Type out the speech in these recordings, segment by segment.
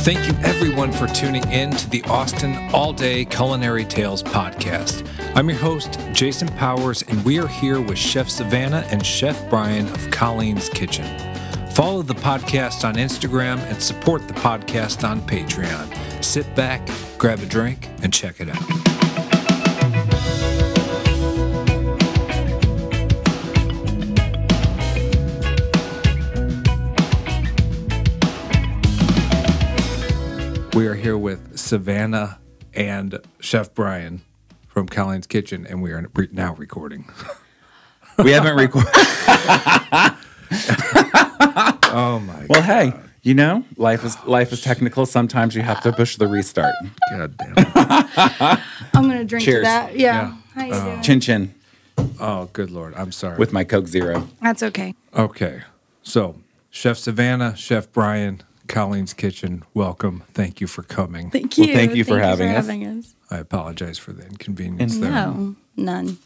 Thank you, everyone, for tuning in to the Austin All-Day Culinary Tales podcast. I'm your host, Jason Powers, and we are here with Chef Savannah and Chef Brian of Colleen's Kitchen. Follow the podcast on Instagram and support the podcast on Patreon. Sit back, grab a drink, and check it out. We are here with Savannah and Chef Brian from Colleen's Kitchen, and we are now recording. We haven't recorded. Oh my God. Well, hey, you know, life is technical. Sometimes you have to push the restart. God damn it. I'm going to drink Cheers. to that. Yeah. How you doing? Chin chin Oh, good Lord. I'm sorry. with my Coke Zero. That's okay. Okay. So, Chef Savannah, Chef Brian, Colleen's Kitchen, welcome. Thank you for coming. Thank you. thank you for having us. I apologize for the inconvenience there. No, none.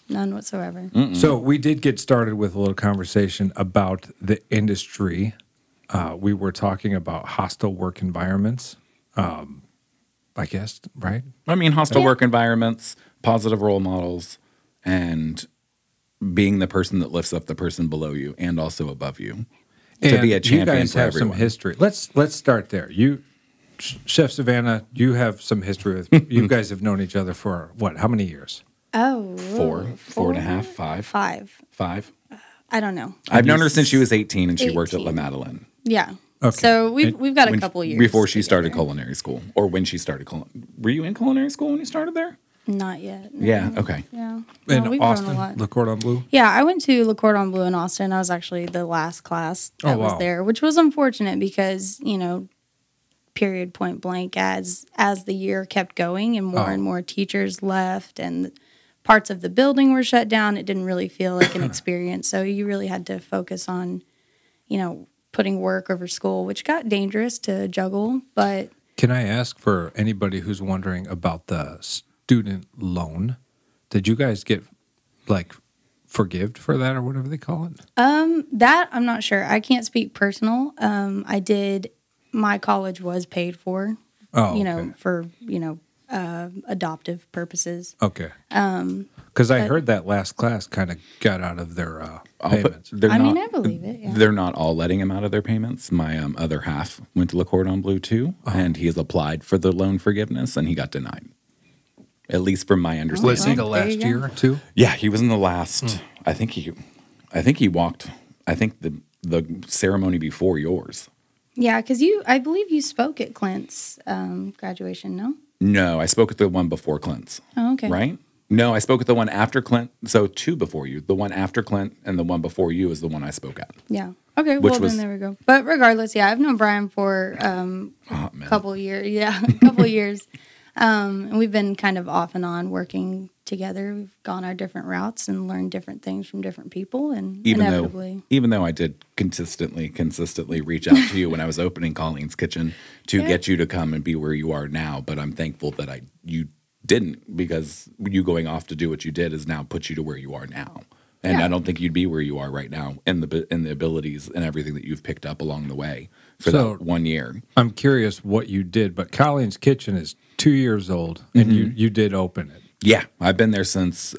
None whatsoever. So we did get started with a little conversation about the industry. We were talking about hostile work environments, I guess, right? I mean, hostile work environments, positive role models, and being the person that lifts up the person below you and also above you. To be a champion you guys for have everyone. some history. Let's start there. You, Chef Savannah, you have some history with. You guys have known each other for what? How many years? Oh. Four and a half, five. Five. I don't know. I've known her since she was 18 and she worked at 18. La Madeleine. Yeah. Okay. So we've got a couple years. Before she started together. culinary school, or when she started were you in culinary school when you started there? Not yet. No. Yeah, okay. Yeah. In No, we've grown a Austin, lot. Le Cordon Bleu? Yeah, I went to Le Cordon Bleu in Austin. I was actually the last class that was there, which was unfortunate because, you know, period, point blank, as the year kept going and more teachers left and parts of the building were shut down, it didn't really feel like an experience. So you really had to focus on, you know, putting work over school, which got dangerous to juggle. But Can I ask for anybody who's wondering about the student loan? Did you guys get like forgived for that or whatever they call it? that I'm not sure. I can't speak personal. I did. My college was paid for. Oh, you know, okay. for adoptive purposes. Okay. Because I heard that last class kind of got out of their payments. I believe it. Yeah. They're not all letting him out of their payments. My other half went to Le Cordon Bleu too, and he has applied for the loan forgiveness, and he got denied. At least from my understanding. Was he the There last you go. year too? Yeah, he was in the last. I think he walked. I think the ceremony before yours. Yeah, because I believe you spoke at Clint's graduation. No. No, I spoke at the one before Clint's. Oh, okay. Right? No, I spoke at the one after Clint. So two before you. The one after Clint and the one before you is the one I spoke at. Yeah. Okay. Which Well, was- then there we go. But regardless, yeah, I've known Brian for a couple years. Yeah, a couple years. And we've been kind of off and on working together. We've gone our different routes and learned different things from different people. And inevitably, Even though I did consistently reach out to you when I was opening Colleen's Kitchen to get you to come and be where you are now, but I'm thankful that you didn't, because you going off to do what you did has now put you to where you are now. And Yeah. I don't think you'd be where you are right now in the abilities and everything that you've picked up along the way for So- that 1 year. I'm curious what you did, but Colleen's Kitchen is 2 years old, and you did open it. Yeah, I've been there since,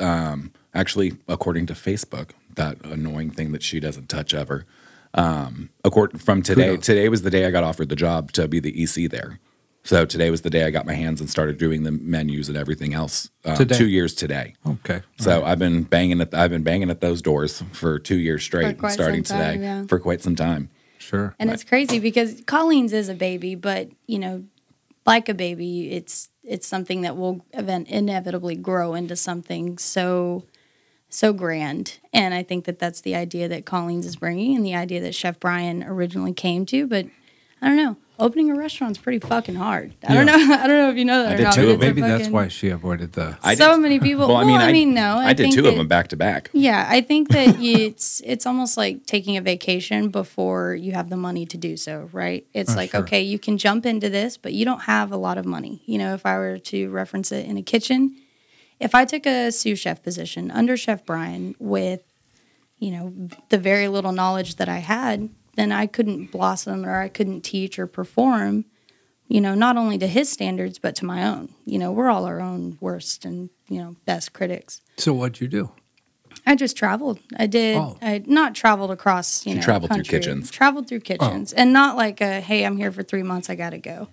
actually, according to Facebook, that annoying thing that she doesn't touch ever. From today, Kudos. today was the day I got offered the job to be the EC there. So today was the day I got my hands and started doing the menus and everything else. Today? 2 years today. Okay. So I've been banging at those doors for 2 years straight, quite starting some time, today yeah. for quite some time. Sure. and it's crazy because Colleen's is a baby, but you know, like a baby, it's something that will inevitably grow into something so grand. And I think that's the idea that Colleen's is bringing, and the idea that Chef Brian originally came to. But I don't know. Opening a restaurant's pretty fucking hard. I don't know. I don't know if you know that I or did not. too. but it's a Maybe that's fucking- why she avoided the. So many people. Well, I mean, no. I did think 2 that- of them back to back. Yeah, I think that it's almost like taking a vacation before you have the money to do so, right? It's like, sure. okay, you can jump into this, but you don't have a lot of money. You know, if I were to reference it in a kitchen, if I took a sous chef position under Chef Brian with, you know, the very little knowledge that I had, then I couldn't blossom or I couldn't teach or perform not only to his standards, but to my own. We're all our own worst and, best critics. So what'd you do? I just traveled. I not traveled across, traveled country. through kitchens. Traveled through kitchens. And not like hey, I'm here for 3 months, I got to go.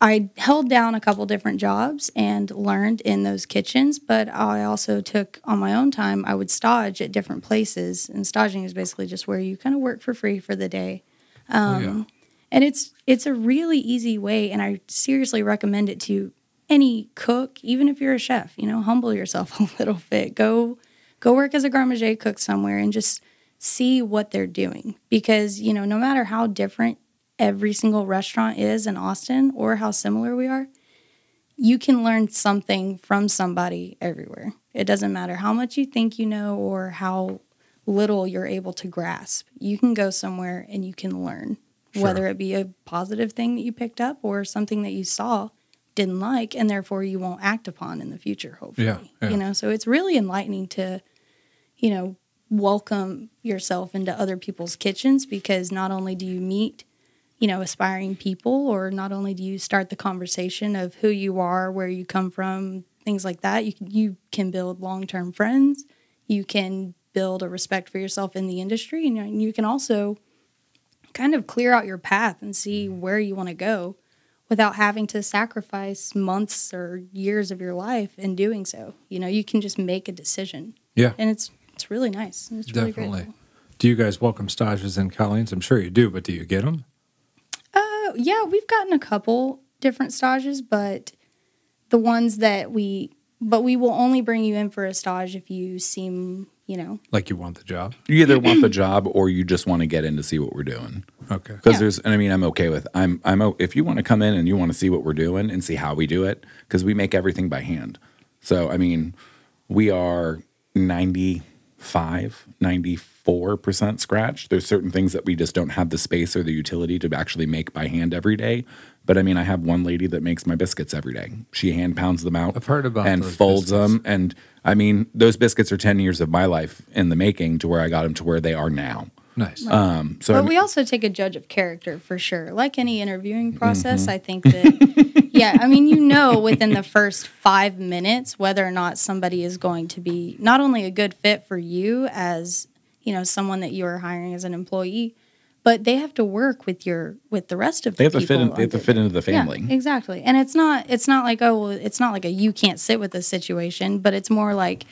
I held down a couple different jobs and learned in those kitchens, but I also took on my own time, I would stage at different places. And staging is basically just where you kind of work for free for the day. And it's a really easy way, and I seriously recommend it to any cook, even if you're a chef. Humble yourself a little bit. Go work as a garde manger cook somewhere and just see what they're doing. Because, no matter how different every single restaurant is in Austin or how similar we are, you can learn something from somebody everywhere. It doesn't matter how much you think you know or how little you're able to grasp. You can go somewhere and you can learn, whether it be a positive thing that you picked up or something that you saw, didn't like, and therefore you won't act upon in the future, hopefully. Yeah. So it's really enlightening to, welcome yourself into other people's kitchens, because not only do you meet aspiring people, or not only do you start the conversation of who you are, where you come from, things like that, you can build long-term friends, you can build a respect for yourself in the industry, and you can also kind of clear out your path and see where you want to go without having to sacrifice months or years of your life in doing so. You can just make a decision. Yeah. And it's really nice. It's Definitely. Really great. Do you guys welcome stages in Colleen's? I'm sure you do, but do you get them? Yeah, we've gotten a couple different stages, but the ones that we will only bring you in for a stage if you seem, like you want the job. You either want the job or you just want to get in to see what we're doing. Okay. Because I'm okay with, if you want to come in and you want to see what we're doing and see how we do it, because we make everything by hand. So, we are 94% scratch. There's certain things that we just don't have the space or the utility to actually make by hand every day. But I have one lady that makes my biscuits every day. She hand pounds them out. I've heard about and those folds biscuits. them. And those biscuits are 10 years of my life in the making to where I got them to where they are now. Nice. But we also take a judge of character for sure. Like any interviewing process, I think that, within the first 5 minutes whether or not somebody is going to be not only a good fit for you as, someone that you are hiring as an employee, but they have to work with the rest of the people. They have to fit into the family. Yeah, exactly. And it's not like, it's not like a you can't sit with this situation, but it's more like,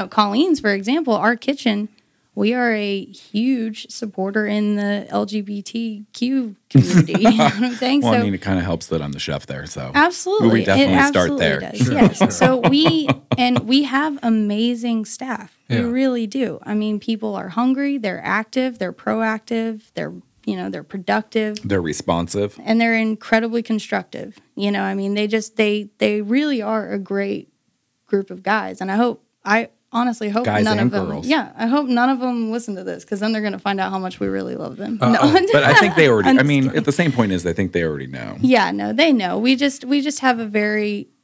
Colleen's, for example, our kitchen, we are a huge supporter in the LGBTQ community. You know what I'm saying? Well, it kind of helps that I'm the chef there, so absolutely, we definitely start there. Does. Sure. Yes. So we have amazing staff. Yeah. We really do. People are hungry. They're active. They're proactive. They're productive. They're responsive, and they're incredibly constructive. They really are a great group of guys, and I honestly hope guys none and of them. Girls. Yeah, I hope none of them listen to this, because then they're going to find out how much we really love them. No. But I think they already. At the same point is, I think they already know. Yeah, no, they know. We just have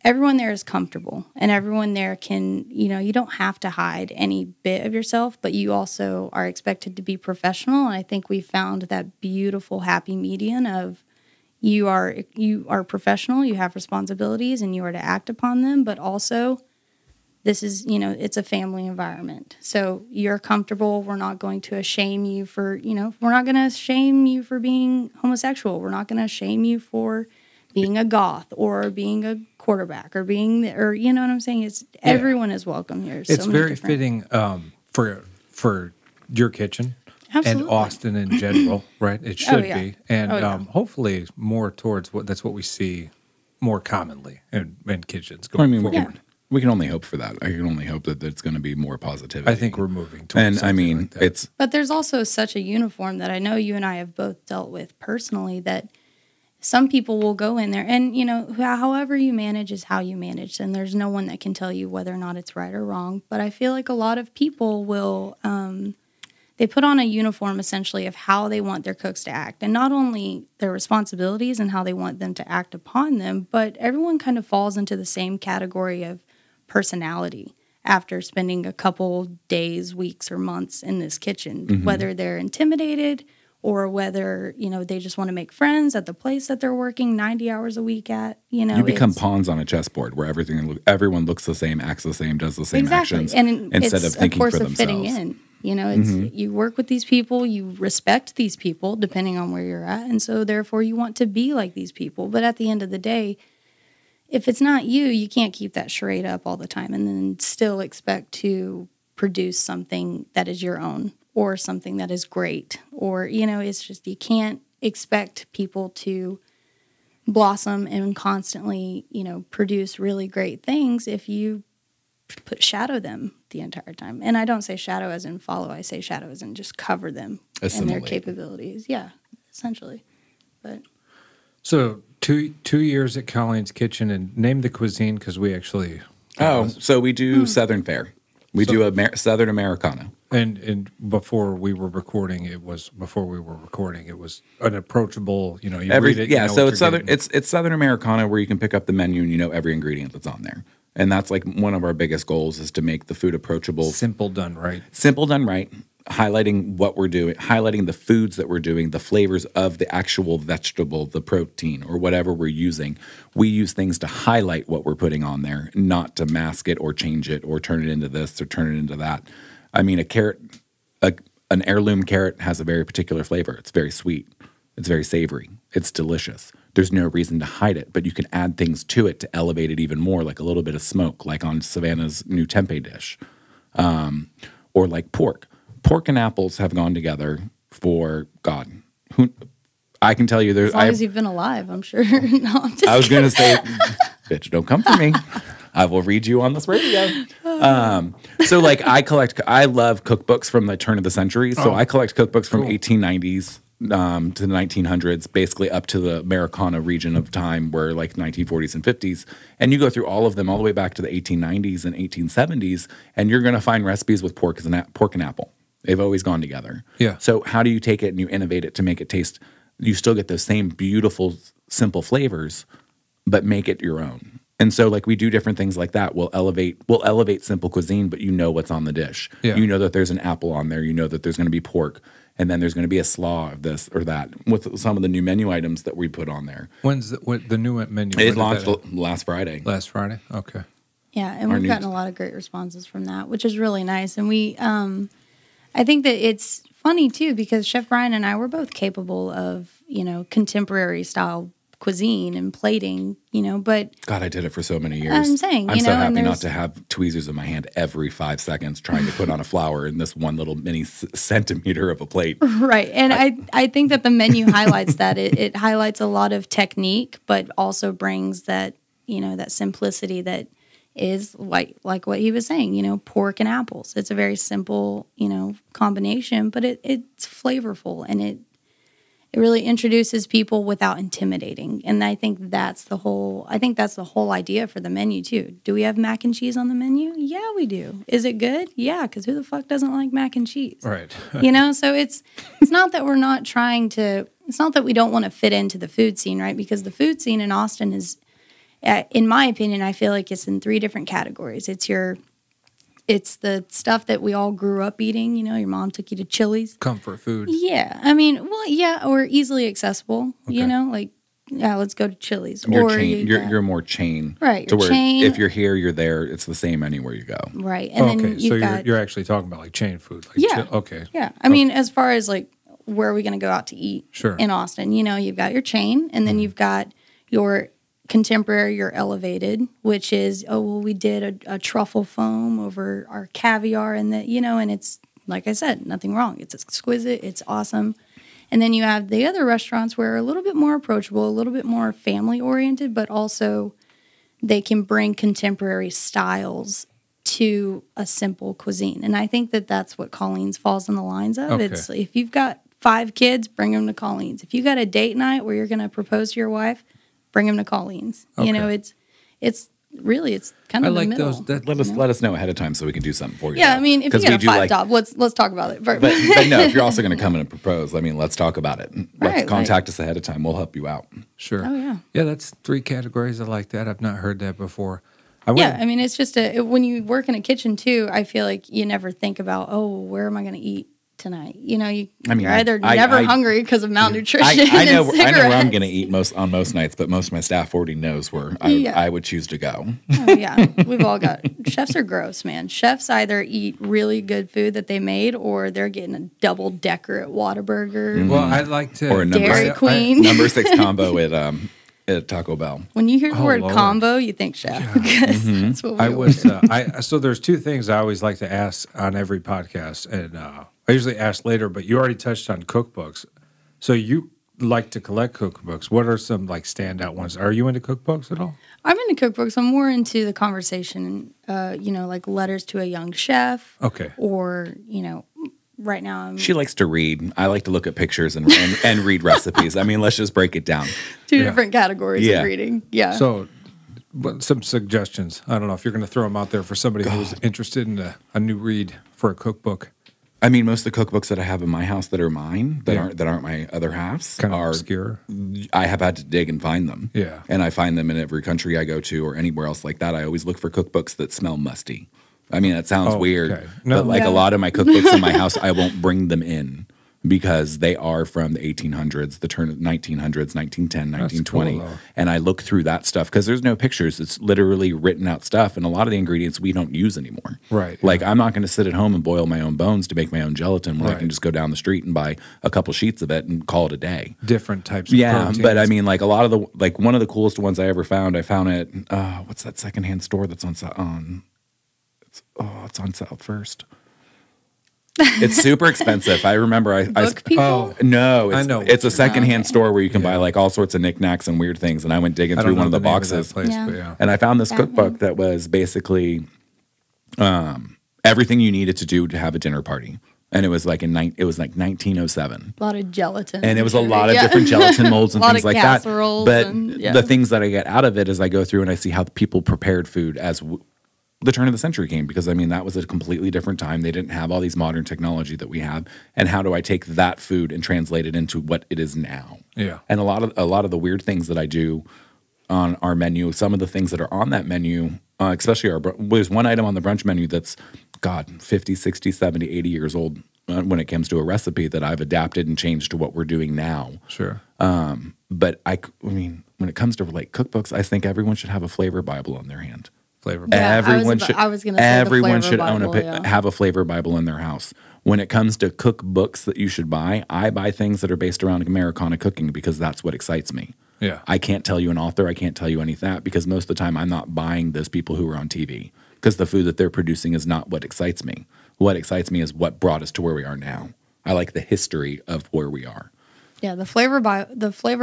everyone there is comfortable, and everyone there can. You don't have to hide any bit of yourself, but you also are expected to be professional. And I think we found that beautiful, happy median of you are professional, you have responsibilities, and you are to act upon them, but also, this is, it's a family environment. So you're comfortable. We're not going to shame you for, we're not going to shame you for being homosexual. We're not going to shame you for being a goth or being a quarterback or you know what I'm saying? Everyone is welcome here. It's so very fitting for your kitchen. Absolutely. And Austin in general, right? It should be. And hopefully more towards that's what we see more commonly in kitchens going forward. We can only hope for that. I can only hope that it's going to be more positivity. I think we're moving towards something like that. But there's also such a uniform that I know you and I have both dealt with personally, that some people will go in there and, however you manage is how you manage. And there's no one that can tell you whether or not it's right or wrong. But I feel like a lot of people will, they put on a uniform essentially of how they want their cooks to act. And not only their responsibilities and how they want them to act upon them, but everyone kind of falls into the same category of personality after spending a couple days, weeks, or months in this kitchen, whether they're intimidated or whether, they just want to make friends at the place that they're working 90 hours a week at, You become pawns on a chessboard where everyone looks the same, acts the same, does the same actions, and instead of thinking for themselves. Fitting in. It's you work with these people, you respect these people depending on where you're at, and so therefore you want to be like these people. But at the end of the day, if it's not you, you can't keep that charade up all the time and then still expect to produce something that is your own or something that is great. Or, it's just you can't expect people to blossom and constantly, produce really great things if you shadow them the entire time. And I don't say shadow as in follow. I say shadow as in just cover them and their capabilities. Yeah, essentially. But so 2 years at Colleen's Kitchen, and name the cuisine because we actually. So we do Southern fare. We do a Southern Americano. And before we were recording, it was an approachable. You read it. Yeah, so it's Southern. It's Southern Americano where you can pick up the menu and you know every ingredient that's on there. And that's like one of our biggest goals is to make the food approachable. Simple done right. Simple done right. Highlighting what we're doing, highlighting the foods that we're doing, the flavors of the actual vegetable, the protein, or whatever we're using. We use things to highlight what we're putting on there, not to mask it or change it or turn it into this or turn it into that. I mean, a carrot, an heirloom carrot has a very particular flavor. It's very sweet. It's very savory. It's delicious. There's no reason to hide it, but you can add things to it to elevate it even more, like a little bit of smoke, like on Savannah's new tempeh dish, or like pork. Pork and apples have gone together for God. I can tell you, there's. As long as you've been alive, I'm sure. No, I was going to say, bitch, don't come for me. I will read you on this radio. So, like, I love cookbooks from the turn of the century. So I collect cookbooks from 1890s. To the 1900s, basically up to the Americana region of time where like 1940s and 50s. And you go through all of them all the way back to the 1890s and 1870s, and you're going to find recipes with pork and apple. They've always gone together. Yeah. So how do you take it and you innovate it to make it taste, you still get those same beautiful, simple flavors, but make it your own. And so like we do different things like that. We'll elevate simple cuisine, but you know what's on the dish. Yeah. You know that there's an apple on there. You know that there's going to be pork. And then there's going to be a slaw of this or that with some of the new menu items that we put on there. When's the new menu? It launched last Friday. Last Friday? Okay. Yeah, and we've gotten a lot of great responses from that, which is really nice. And we, I think that it's funny, too, because Chef Brian and I were both capable of, contemporary style cuisine and plating, but... God, I did it for so many years. I'm saying, I'm so happy not to have tweezers in my hand every 5 seconds trying to put on a flour in this one little mini centimeter of a plate. Right. And I think that the menu highlights that. It highlights a lot of technique, but also brings that, that simplicity that is like what he was saying, pork and apples. It's a very simple, combination, but it's flavorful and it really introduces people without intimidating. And I think that's the whole idea for the menu too. Do we have mac and cheese on the menu? Yeah, we do. Is it good? Yeah, because who the fuck doesn't like mac and cheese? Right. So it's not that we're not trying to, it's not that we don't want to fit into the food scene, right? Because the food scene in Austin is, in my opinion, I feel like it's in 3 different categories. It's the stuff that we all grew up eating. Your mom took you to Chili's. Comfort food. Yeah. I mean, well, yeah, or easily accessible, let's go to Chili's. You're more chain. Right. To where chain. If you're here, you're there. It's the same anywhere you go. Right. And then you're actually talking about like chain food. Like yeah. Okay. Yeah. I mean, as far as like where are we going to go out to eat in Austin, you've got your chain and then you've got your contemporary, your elevated, which is, we did a truffle foam over our caviar and and it's, like I said, nothing wrong. It's exquisite. It's awesome. And then you have the other restaurants where are a little bit more approachable, a little bit more family oriented, but also they can bring contemporary styles to a simple cuisine. And I think that that's what Colleen's falls in the lines of. Okay. It's if you've got 5 kids, bring them to Colleen's. If you got a date night where you're going to propose to your wife, bring them to Colleen's. Okay. It's really, it's kind of I like the middle. Let us know ahead of time so we can do something for you. Yeah, I mean, if you get a 5 top, let's talk about it. But no, if you're also going to come in and propose, let's talk about it. Let's contact us ahead of time. We'll help you out. Sure. Oh yeah. Yeah, that's 3 categories. I like that. I've not heard that before. I mean, it's just when you work in a kitchen too, I feel like you never think about, where am I going to eat? tonight. You know, you're either never hungry because of malnutrition. I know where I'm going to eat on most nights, but most of my staff already knows where I would choose to go. Oh, yeah, we've all got chefs are gross, man. Chefs either eat really good food that they made, or they're getting a double decker at Whataburger. Mm-hmm. Well, I'd like to or a Dairy Queen number 6 combo at Taco Bell. When you hear the word combo, you think chef. Because that's what we so there's two things I always like to ask on every podcast, and I usually ask later, but you already touched on cookbooks. So you like to collect cookbooks. What are some like standout ones? Are you into cookbooks at all? I'm into cookbooks. I'm more into the conversation, like letters to a young chef. Okay. Or, right now she likes to read. I like to look at pictures and read recipes. I mean, let's just break it down. Two different categories of reading. Yeah. So some suggestions. I don't know if you're going to throw them out there for somebody who's interested in a new read for a cookbook. I mean, most of the cookbooks that I have in my house that are mine, that aren't my other half's, kind of obscure. I have had to dig and find them. Yeah. And I find them in every country I go to or anywhere else like that. I always look for cookbooks that smell musty. I mean, that sounds weird, okay. No. but a lot of my cookbooks in my house, I won't bring them in because they are from the 1800s, the turn of 1900s, 1910, 1920. Cool, and I look through that stuff because there's no pictures. It's literally written out stuff. And a lot of the ingredients we don't use anymore. Right. I'm not going to sit at home and boil my own bones to make my own gelatin when I can just go down the street and buy a couple sheets of it and call it a day. Different types of proteins. But I mean, a lot of the, one of the coolest ones I ever found, I found it, what's that secondhand store that's it's on South First. It's super expensive. I remember Book people? No, I know. It's a secondhand store where you can buy all sorts of knickknacks and weird things. And I went digging through one of the boxes, place, and I found this cookbook that was basically everything you needed to do to have a dinner party. And it was like 1907. A lot of gelatin. And it was a lot of different gelatin molds and things like that. But and, the things that I get out of it is I go through and I see how people prepared food as the turn of the century came, because I mean that was a completely different time. They didn't have all these modern technology that we have, and how do I take that food and translate it into what it is now? Yeah. And a lot of the weird things that I do on our menu, some of the things that are on that menu, especially there's one item on the brunch menu that's 50, 60, 70, 80 years old when it comes to a recipe that I've adapted and changed to what we're doing now. Sure. But I mean, when it comes to cookbooks, I think everyone should have a flavor Bible on their hand. Flavor Bible. Everyone should own have a flavor Bible in their house. When it comes to cookbooks that you should buy, I buy things that are based around Americana cooking because that's what excites me. Yeah. I can't tell you an author. I can't tell you any of that because most of the time I'm not buying those people who are on TV because the food that they're producing is not what excites me. What excites me is what brought us to where we are now. I like the history of where we are. Yeah, the flavor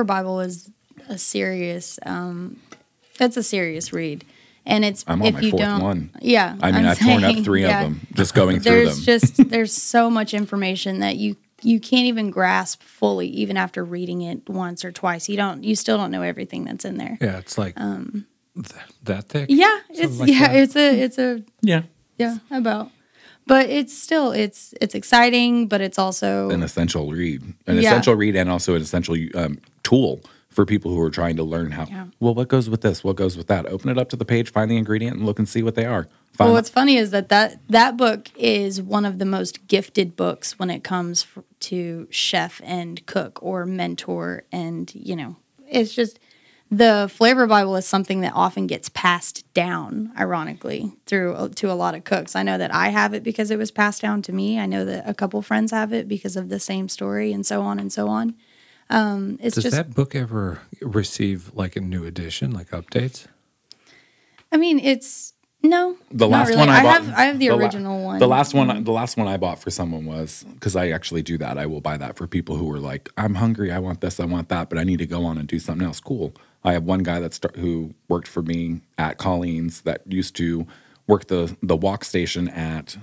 Bible is a serious. It's a serious read. And it's I'm on my fourth one. Yeah, I mean, I've torn up 3 of them just going through them. There's so much information that you can't even grasp fully, even after reading it once or twice. You still don't know everything that's in there. Yeah, it's like that thick. Yeah, about. But it's still it's exciting, but it's also an essential read, essential read, and also an essential tool for people who are trying to learn how, what goes with this? What goes with that? Open it up to the page, find the ingredient, and look and see what they are. What's funny is that book is one of the most gifted books when it comes to chef and cook or mentor. And, it's just the flavor Bible is something that often gets passed down, ironically, to a lot of cooks. I know that I have it because it was passed down to me. I know that a couple friends have it because of the same story and so on and so on. Does that book ever receive a new edition, updates? I mean, no. The last really. one I bought, I have the original one. The last one I bought for someone was because I actually do that. I will buy that for people who are like, I'm hungry, I want this, I want that, but I need to go on and do something else. Cool. I have one guy who worked for me at Colleen's that used to work the walk station at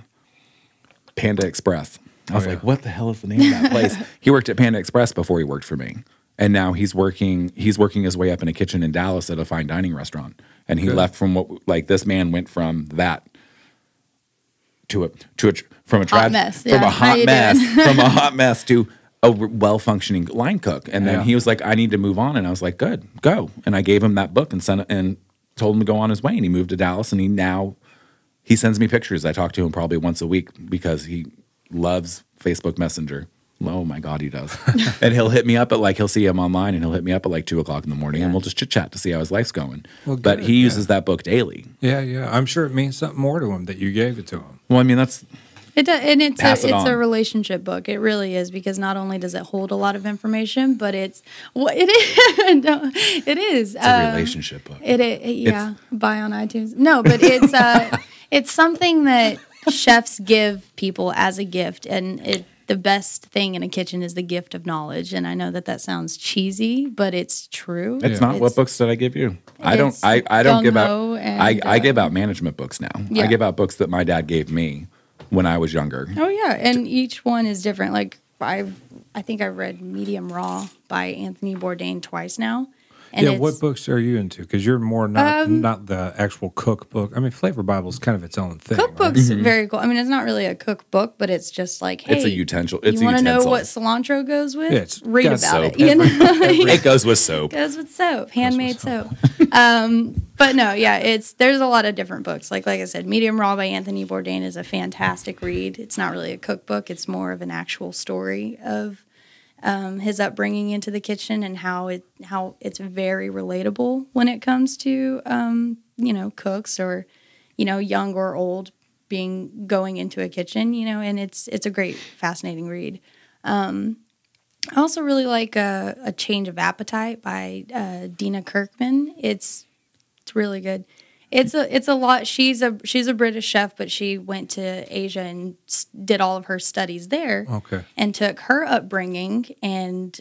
Panda Express. I was like, what the hell is the name of that place? He worked at Panda Express before he worked for me. And now he's working his way up in a kitchen in Dallas at a fine dining restaurant. And he left from this man went from that from a hot mess to a well-functioning line cook. And then he was like, I need to move on. And I was like, good, go. And I gave him that book and told him to go on his way. And he moved to Dallas, and he sends me pictures. I talk to him probably once a week because he loves Facebook Messenger. Oh my God, he does. And he'll hit me up he'll see him online and he'll hit me up at like 2:00 in the morning and we'll just chit chat to see how his life's going. Well, but he uses that book daily. Yeah. I'm sure it means something more to him that you gave it to him. Well, I mean, that's... It does, and it's a relationship book. It really is, because not only does it hold a lot of information, but it is. It is. It's a relationship book. Buy on iTunes. No, but it's something that chefs give people as a gift, and the best thing in a kitchen is the gift of knowledge. And I know that sounds cheesy, but it's true. It's not. What books did I give you? I don't give out. I give out management books now. Yeah. I give out books that my dad gave me when I was younger. Oh yeah, and each one is different. Like I think I've read Medium Raw by Anthony Bourdain twice now. And what books are you into? Because you're more not the actual cookbook. I mean, Flavor Bible is kind of its own thing. Cookbook's very cool. I mean, it's not really a cookbook, but it's just like, hey, it's a utensil. You want to know what cilantro goes with? Yeah, read about soap. it. You know? It goes with soap. Goes with soap. Handmade soap. But no, yeah, there's a lot of different books. Like I said, Medium Raw by Anthony Bourdain is a fantastic read. It's not really a cookbook. It's more of an actual story of his upbringing into the kitchen and how it's very relatable when it comes to cooks or young or old going into a kitchen, and it's a great, fascinating read. I also really like a Change of Appetite by Dina Kirkman. It's really good. It's a lot. She's a British chef, but she went to Asia and did all of her studies there. Okay. And took her upbringing and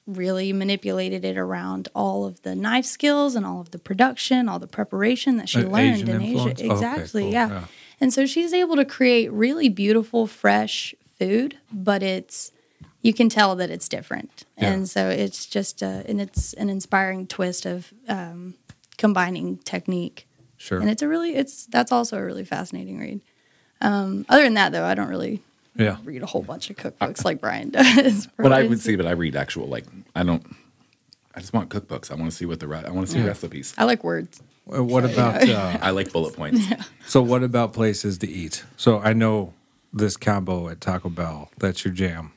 really manipulated it around all of the knife skills and all of the production, all the preparation that she learned Asian in influence? Asia. Exactly. Okay, cool. Yeah. And so she's able to create really beautiful, fresh food, but you can tell that it's different. Yeah. And so it's just and it's an inspiring twist of combining technique. Sure. And that's also a really fascinating read. Other than that, though, I don't really read a whole bunch of cookbooks like Brian does. But I read actual, I just want cookbooks. I want to see I want to see recipes. I like words. What about... I like bullet points. Yeah. So what about places to eat? So I know this combo at Taco Bell. That's your jam.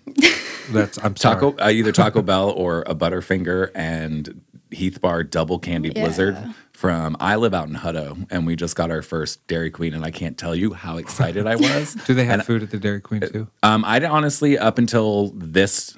I'm sorry. Either Taco Bell or a Butterfinger and Heath Bar double candy blizzard I live out in Hutto, and we just got our first Dairy Queen, and I can't tell you how excited I was. Do they have food at the Dairy Queen too? I honestly, up until this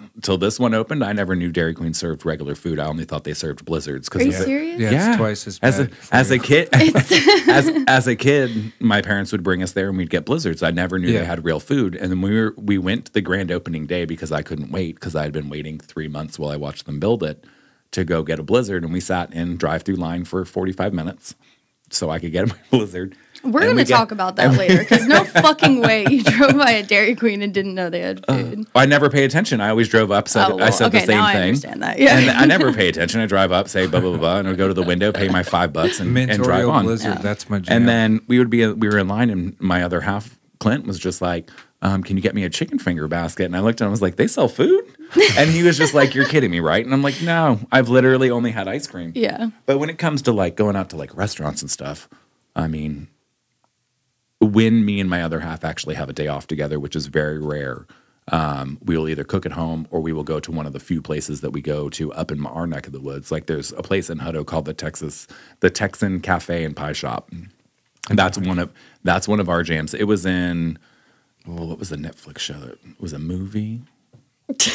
one opened, I never knew Dairy Queen served regular food. I only thought they served blizzards. Are you serious? Yeah, it's twice as bad. As a kid, as a kid, my parents would bring us there, and we'd get blizzards. I never knew they had real food. And then we went to the grand opening day because I couldn't wait, because I had been waiting 3 months while I watched them build it, to go get a blizzard, and we sat in drive-through line for 45 minutes so I could get my blizzard. We're going to talk about that later, because no fucking way you drove by a Dairy Queen and didn't know they had food. I never pay attention. I always drove up, I said the same now thing. I understand that. Yeah. And I never pay attention. I drive up, say blah, blah, blah, and I go to the window, pay my $5 and drive on. Blizzard, that's my jam. And then we were in line, and my other half, Clint, was just like, can you get me a chicken finger basket? And I looked at him, I was like, they sell food? And he was just like, you're kidding me, right? And I'm like, no, I've literally only had ice cream. Yeah. But when it comes to going out to restaurants and stuff, I mean, when me and my other half actually have a day off together, which is very rare, we will either cook at home or we will go to one of the few places that we go to up in our neck of the woods. Like there's a place in Hutto called the Texan Cafe and Pie Shop. And that's one of our jams. It was in... what was the Netflix show? It was a movie.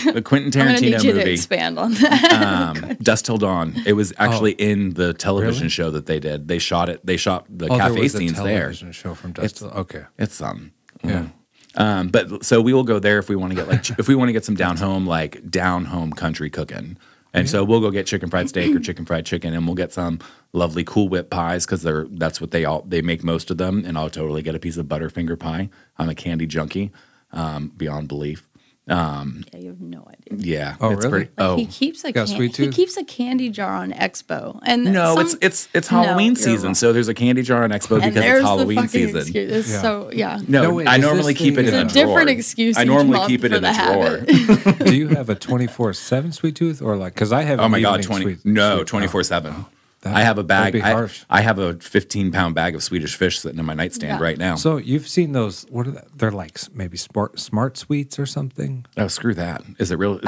The Quentin Tarantino I'm need you movie. To expand on that. Dusk Till Dawn. It was actually in the television show that they did. They shot it. They shot the cafe scenes there. Television show from Dusk Till. Okay, it's yeah. But so we will go there if we want to get if we want to get some down home country cooking. And so we'll go get chicken fried steak or chicken fried chicken, and we'll get some lovely Cool Whip pies, because that's what they make most of them. And I'll totally get a piece of Butterfinger pie. I'm a candy junkie, beyond belief. Yeah, you have no idea. Yeah. Oh, really? Like he keeps a candy jar on Expo, and no, it's Halloween season, so there's a candy jar on Expo because it's Halloween season. So yeah. No, I normally keep it in a drawer. It's a different excuse. I normally keep it in a drawer. Do you have a 24/7 sweet tooth, or because I have? Oh my God, 24/7. I have a bag. That'd be harsh. I have a 15-pound bag of Swedish fish sitting in my nightstand right now. So you've seen those? What are they? They're like maybe smart sweets or something. Oh, screw that! Is it real?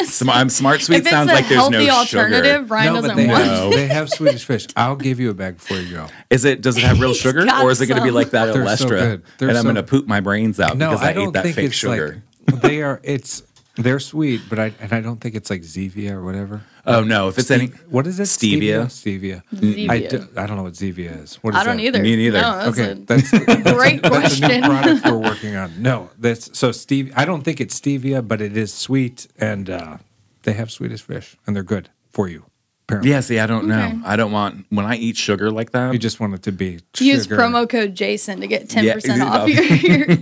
Smart sweet if sounds it's like there's no alternative, sugar. Brian doesn't they want. they have Swedish fish. I'll give you a bag before you go. Does it have real sugar, or is it going to be like that at They're so Lestra? good. And I'm going to poop my brains out No, because I ate don't that think fake it's sugar. like they are. They're sweet, but I don't think it's like Zevia or whatever. Oh no! If it's any, what is it? Stevia. Stevia. Zevia. I don't know what Zevia is. What is I don't that? either. Me neither. No, Okay, that's that's a great That's a question. new product we're working on. No, that's so Stevia. I don't think it's stevia, but it is sweet, and they have Swedish fish, and they're good for you. Apparently. Yeah, see, I don't know. I don't want when I eat sugar like that. You just want it to be Use sugar. promo code Jason to get 10% Yeah, off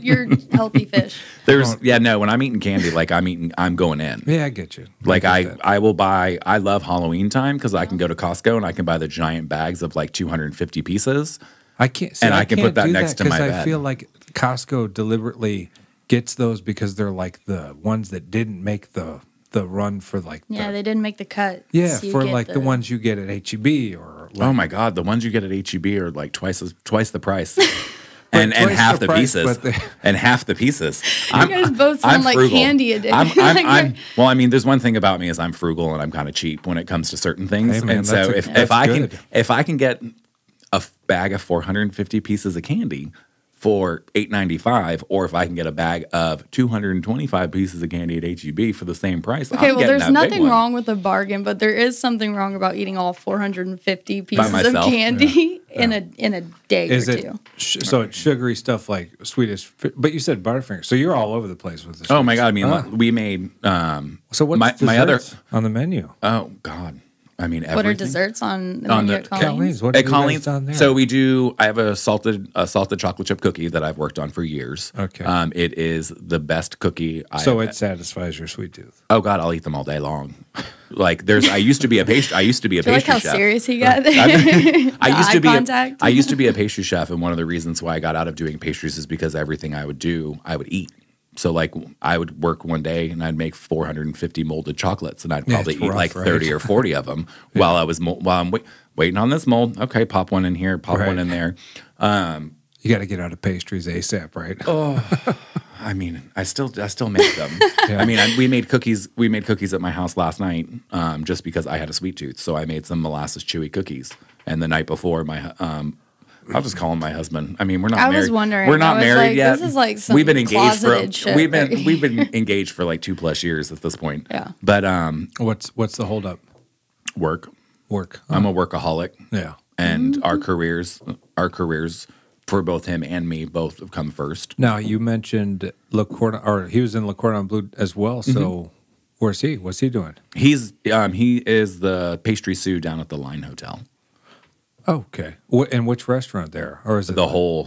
your healthy fish. When I'm eating candy, like I'm going in. Yeah, I get you. Like get that. I will buy. I love Halloween time because I can go to Costco and I can buy the giant bags of like 250 pieces. I can't. See, and I can can't put that do next to my because bed. I feel like Costco deliberately gets those because they're like the ones that didn't make the run for like They didn't make the cut. yeah so you for get like the ones you get at HEB or like, Oh my god, the ones you get at HEB are like twice the price. and twice half the the price, pieces. but And half the pieces. You guys both sound like frugal. candy addicts. Well, I mean, there's one thing about me is I'm frugal and I'm kind of cheap when it comes to certain things. Hey, man, and so that's if I can get a bag of 450 pieces of candy for $8.95, or if I can get a bag of 225 pieces of candy at HEB for the same price. Okay, I'm well, getting there's that big nothing one. wrong with a bargain, but there is something wrong about eating all 450 pieces of myself? candy in a day is or it two. so it's sugary stuff like Swedish but you said Butterfinger, so you're all over the place with this. Oh my god! I mean, we made. So what's my other on the menu? Oh god! I mean, everything. What are desserts on the On menu the at Colleen's? What At have you guys Colleen's, done there? so we do. I have a salted chocolate chip cookie that I've worked on for years. Okay. It is the best cookie. So it satisfies your sweet tooth. Oh God, I'll eat them all day long. Like I used to be a pastry. I used to be a Do you like pastry how chef. serious he got there? I used to be a pastry chef, and one of the reasons why I got out of doing pastries is because everything I would do, I would eat. So like I would work one day and I'd make 450 molded chocolates, and I'd probably eat like 30 or 40 of them while I'm waiting on this mold. Okay, pop one in here, pop one in there. You got to get out of pastries ASAP, right? Oh, I mean, I still make them. I mean, we made cookies. We made cookies at my house last night, just because I had a sweet tooth. So I made some molasses chewy cookies, and the night before I'll just call him my husband. I mean, we're not married. I was wondering. We're not married like, yet. This is like some we've been engaged closeted shit. we've been engaged for like 2+ years at this point. Yeah. But What's the holdup? work. Work. I'm a workaholic. Yeah. And our careers for both him and me both have come first. Now you mentioned Le Cordon, or he was in Le Cordon Bleu as well. So where's he? What's he doing? He is the pastry sous down at the Line Hotel. Okay. In which restaurant there? Or is it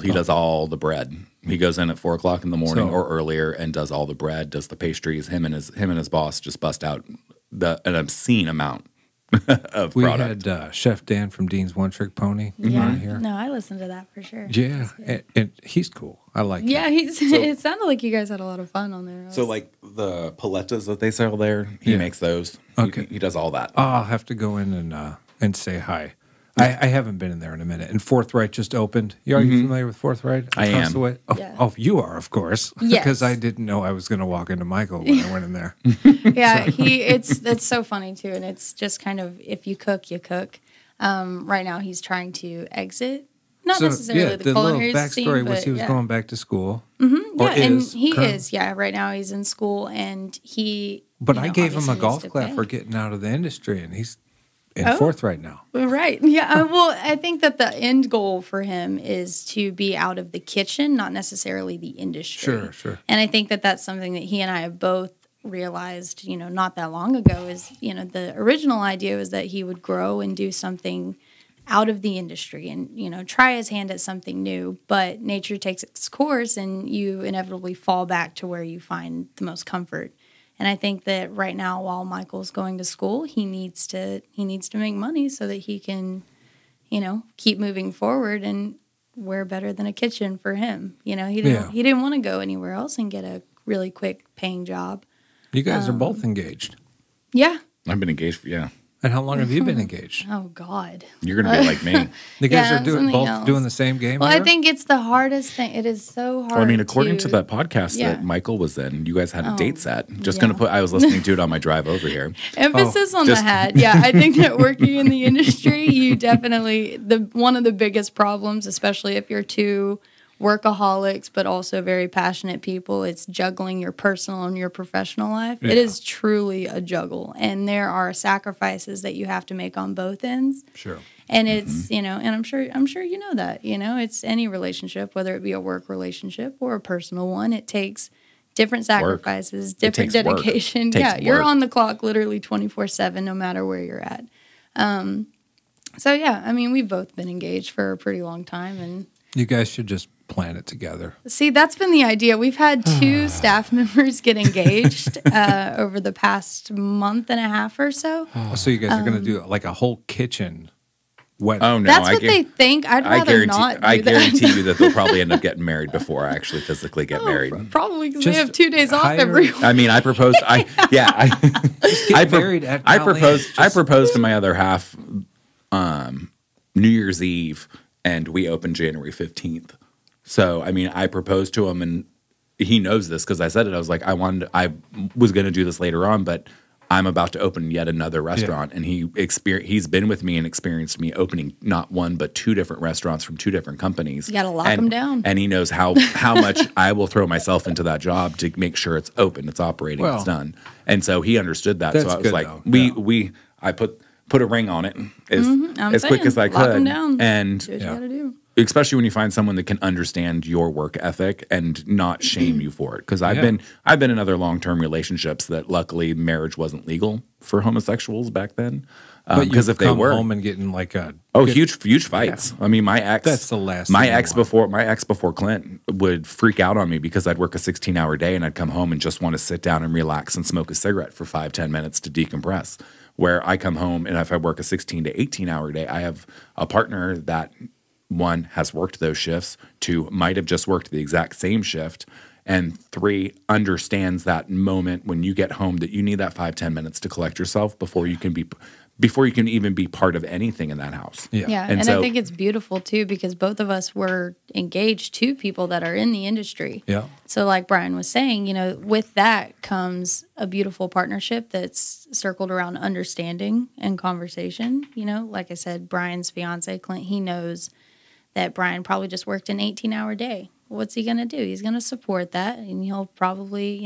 He does all the bread. He goes in at 4:00 in the morning So- or earlier and does all the bread, does the pastries. Him and his boss just bust out an obscene amount of We product. had Chef Dan from Dean's One Trick Pony Yeah. on here. No, I listened to that for sure. Yeah, and he's cool. I like him. Yeah, it sounded like you guys had a lot of fun on there. So like the palettas that they sell there, he makes those. Okay. He does all that. Oh, I'll have to go in and say hi. I haven't been in there in a minute. And Forthright just opened. Are you familiar with Forthright? I Across am. the way? Oh, Yeah. oh, you are, of course. Yes. Because I didn't know I was going to walk into Michael when I went in there. Yeah, it's so funny too, and it's just kind of if you cook, you cook. Right now, he's trying to exit, not necessarily the culinary little scene, backstory but was he was going back to school. Yeah, and he currently. is. Yeah, right now he's in school, and he. But you I know, gave him a obviously golf needs to clap pay. for getting out of the industry, and he's in Oh. Forthright now. Right. Yeah. Well, I think that the end goal for him is to be out of the kitchen, not necessarily the industry. Sure. And I think that that's something that he and I have both realized, not that long ago is, the original idea was that he would grow and do something out of the industry and, try his hand at something new. But nature takes its course and you inevitably fall back to where you find the most comfort. And I think that right now, while Michael's going to school, he needs to make money so that he can, keep moving forward. And where better than a kitchen for him? He didn't want to go anywhere else and get a really quick paying job. You guys are both engaged. Yeah. I've been engaged for And how long have you been engaged? Oh, God. You're going to be like me. You guys are doing the same game Well, here? I think it's the hardest thing. It is so hard. Well, I mean, according to that podcast that Michael was in, you guys had a date set. I was listening to it on my drive over here. Emphasis on the had. Yeah, I think that working in the industry, you definitely, one of the biggest problems, especially if you're two workaholics, but also very passionate people, it's juggling your personal and your professional life. Yeah. It is truly a juggle. And there are sacrifices that you have to make on both ends. Sure. And it's, and I'm sure you know that, it's any relationship, whether it be a work relationship or a personal one, it takes different sacrifices, different dedication. Yeah, you're on the clock literally 24/7, no matter where you're at. So yeah, I mean, we've both been engaged for a pretty long time, and you guys should just plan it together. See, that's been the idea. We've had 2 staff members get engaged over the past month and a half or so. So you guys are going to do like a whole kitchen wedding. Oh, no. That's what they think. I'd rather not do I guarantee you that they'll probably end up getting married before I actually physically get married. Probably because they have 2 days off every week. I mean, I proposed. I proposed to my other half New Year's Eve, and we opened January 15th. So, I mean, I proposed to him, and he knows this because I said it. I was like, I was going to do this later on, but I'm about to open yet another restaurant. Yeah. And he's been with me and experienced me opening not 1, but 2 different restaurants from 2 different companies. You got to lock them down. And he knows how much I will throw myself into that job to make sure it's open, it's operating, it's done. And so he understood that. So I was like, I put a ring on it as quick as I could. Lock them down. And do what you got to do. Especially when you find someone that can understand your work ethic and not shame you for it. Because I've been in other long-term relationships that luckily marriage wasn't legal for homosexuals back then. Because if they were home and getting like huge fights. Yeah. I mean, my ex. That's the last. My ex before Clint would freak out on me because I'd work a 16-hour day and I'd come home and just want to sit down and relax and smoke a cigarette for 5-10 minutes to decompress. Where I come home and if I work a 16 to 18-hour day, I have a partner that 1 has worked those shifts, 2 might have just worked the exact same shift, and 3 understands that moment when you get home that you need that 5-10 minutes to collect yourself before you can even be part of anything in that house. Yeah. And so, I think it's beautiful too because both of us were engaged to people that are in the industry. Yeah. So like Brian was saying, with that comes a beautiful partnership that's circled around understanding and conversation. Like I said, Brian's fiance, Clint, he knows that Brian probably just worked an 18-hour day. What's he going to do? He's going to support that, and he'll probably,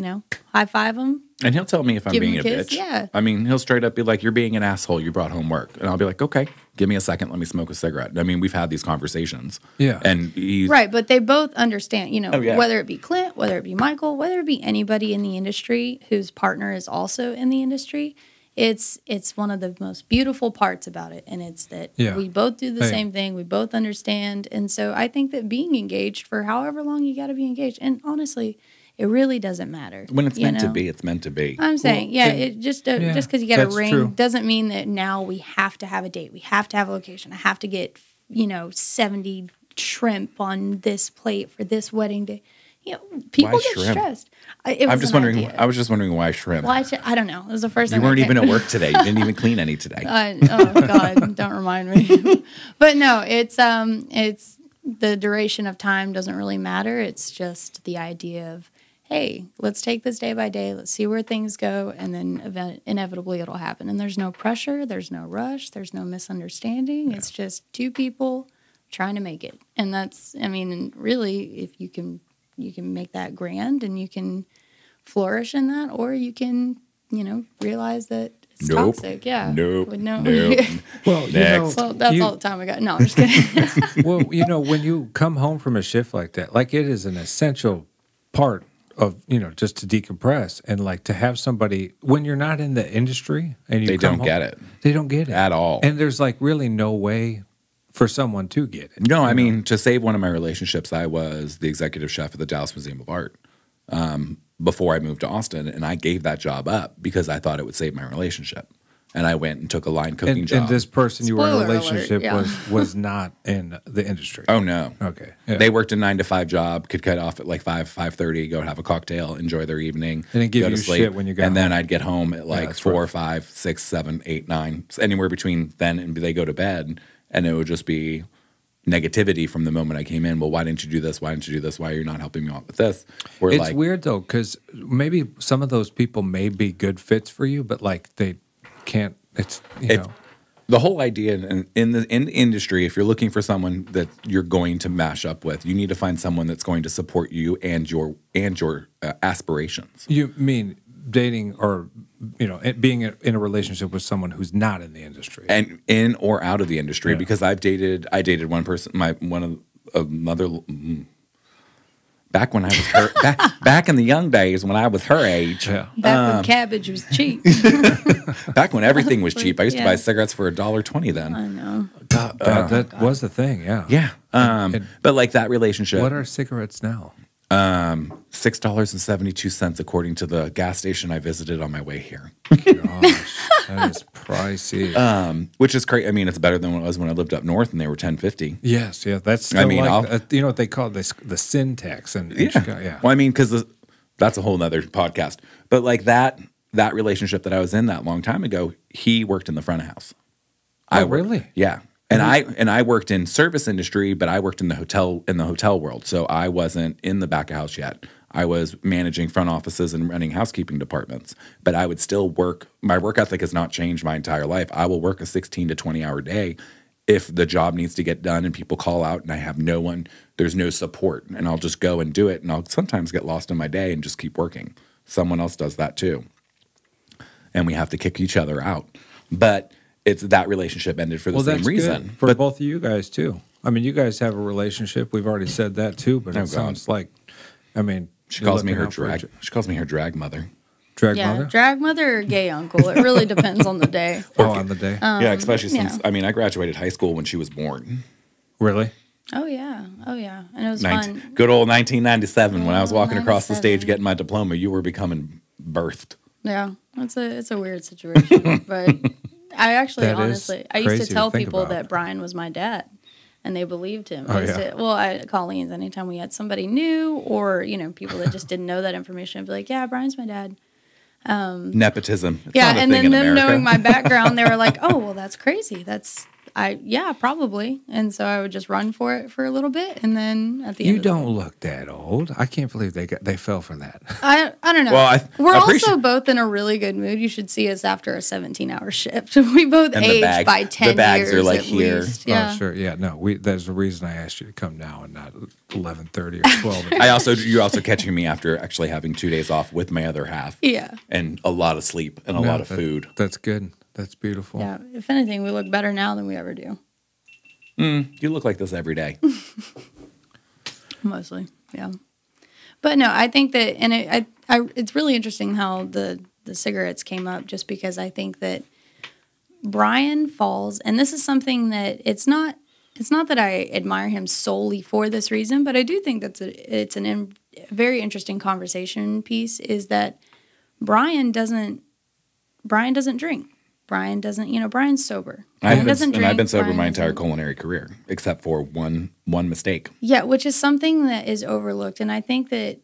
high-five him. And he'll tell me if I'm being a bitch. Yeah. I mean, he'll straight up be like, you're being an asshole. You brought home work. And I'll be like, okay, give me a second. Let me smoke a cigarette. I mean, we've had these conversations. Yeah. And right, but they both understand, whether it be Clint, whether it be Michael, whether it be anybody in the industry whose partner is also in the industry, it's one of the most beautiful parts about it, and it's that we both do the same thing, we both understand, and so I think that being engaged for however long you got to be engaged, and honestly, it really doesn't matter. When it's meant to be, it's meant to be. I'm saying, it just because you got a ring doesn't mean that now we have to have a date, we have to have a location, I have to get 70 shrimp on this plate for this wedding day. People get stressed. I was just wondering why shrimp. Well, I don't know. It was the first time. You weren't even at work today. You didn't even clean any today. Oh God, don't remind me. But no, it's the duration of time doesn't really matter. It's just the idea of, hey, let's take this day by day. Let's see where things go, and then inevitably it'll happen. And there's no pressure. There's no rush. There's no misunderstanding. Yeah. It's just 2 people trying to make it, and that's. I mean, really, if you can make that grand and you can flourish in that, or you can, realize that it's toxic. Yeah. Nope. Well, that's all the time I got. No, I'm just kidding. Well, when you come home from a shift like that, like it is an essential part of, just to decompress and like to have somebody when you're not in the industry and they don't get it. They don't get it at all. And there's like really no way for someone to get it. No, I mean, to save one of my relationships, I was the executive chef at the Dallas Museum of Art before I moved to Austin, and I gave that job up because I thought it would save my relationship. and I went and took a line cooking job. And this person you were in a Spoiler relationship alert, was not in the industry. Oh no. Okay. Yeah. They worked a 9 to 5 job, could cut off at like 5:30, go have a cocktail, enjoy their evening, and then give go you to sleep, shit when you got and then home. I'd get home at like 4, 5, 6, 7, 8, 9, anywhere between then and they go to bed, and it would just be negativity from the moment I came in. Well, why didn't you do this? Why didn't you do this? Why are you not helping me out with this? We're It's weird though, because maybe some of those people may be good fits for you, but like they can't. It's know. The whole idea in the industry, if you're looking for someone that you're going to mash up with, you need to find someone that's going to support you and your aspirations. You mean dating or being in a relationship with someone who's not in the industry and in or out of the industry? Because I dated one person, back when I was her, back in the young days when I was her age. Yeah. Back when cabbage was cheap. Back when everything was cheap. I used to buy cigarettes for $1.20 then. I know. that was the thing. Yeah. Yeah. But like that relationship. What are cigarettes now? $6.72 according to the gas station I visited on my way here. Gosh, that is pricey. Which is crazy. I mean, it's better than what it was when I lived up north and they were $10.50. Yes, yeah, that's. Still you know what they call this, the sin tax, and yeah. Well, I mean, because that's a whole nother podcast. But like that relationship that I was in that long time ago, he worked in the front of house. Really? Yeah. And I worked in service industry, but I worked in the hotel world. So I wasn't in the back of house yet. I was managing front offices and running housekeeping departments. But I would still work. My work ethic has not changed my entire life. I will work a 16 to 20 hour day if the job needs to get done and people call out and I have no one, there's no support, and I'll just go and do it. And I'll sometimes get lost in my day and just keep working. Someone else does that too. And we have to kick each other out. But it's that relationship ended for the same reason. Good for both of you guys too. I mean, you guys have a relationship. We've already said that too, but it sounds like, I mean, she calls me her drag. She calls me her drag mother. Drag mother? Drag mother or gay uncle. It really depends on the day. On the day. Yeah, especially since I graduated high school when she was born. Really? Oh yeah, and it was fun. Good old 1997 when I was walking across the stage getting my diploma. You were becoming birthed. Yeah, it's a weird situation, but. I actually, honestly, I used to tell people that Brian was my dad, and they believed him. Colleen's, anytime we had somebody new or, people that just didn't know that information, I'd be like, yeah, Brian's my dad. Nepotism. It's and then them knowing my background, they were like, oh, well, that's crazy. Probably. And so I would just run for it for a little bit, and then at the end, you don't look that old. I can't believe they fell for that. I don't know. Well, we're also both in a really good mood. You should see us after a 17-hour shift. We both aged by 10 years. The bags are like at here. Least. Yeah. Oh, sure. Yeah. No. There's a reason I asked you to come now and not 11:30 or 12. You're also catching me after actually having 2 days off with my other half. Yeah. And a lot of sleep and a lot of food. That's good. That's beautiful. Yeah. If anything, we look better now than we ever do. You look like this every day. Mostly, yeah. But no, I think that, and it's really interesting how the cigarettes came up, just because I think that Brian falls, and this is something that it's not that I admire him solely for this reason, but I do think it's a very interesting conversation piece, is that Brian doesn't drink. Brian doesn't, Brian's sober. Brian doesn't drink. And I've been sober my entire culinary career, except for one mistake. Yeah, which is something that is overlooked. And I think that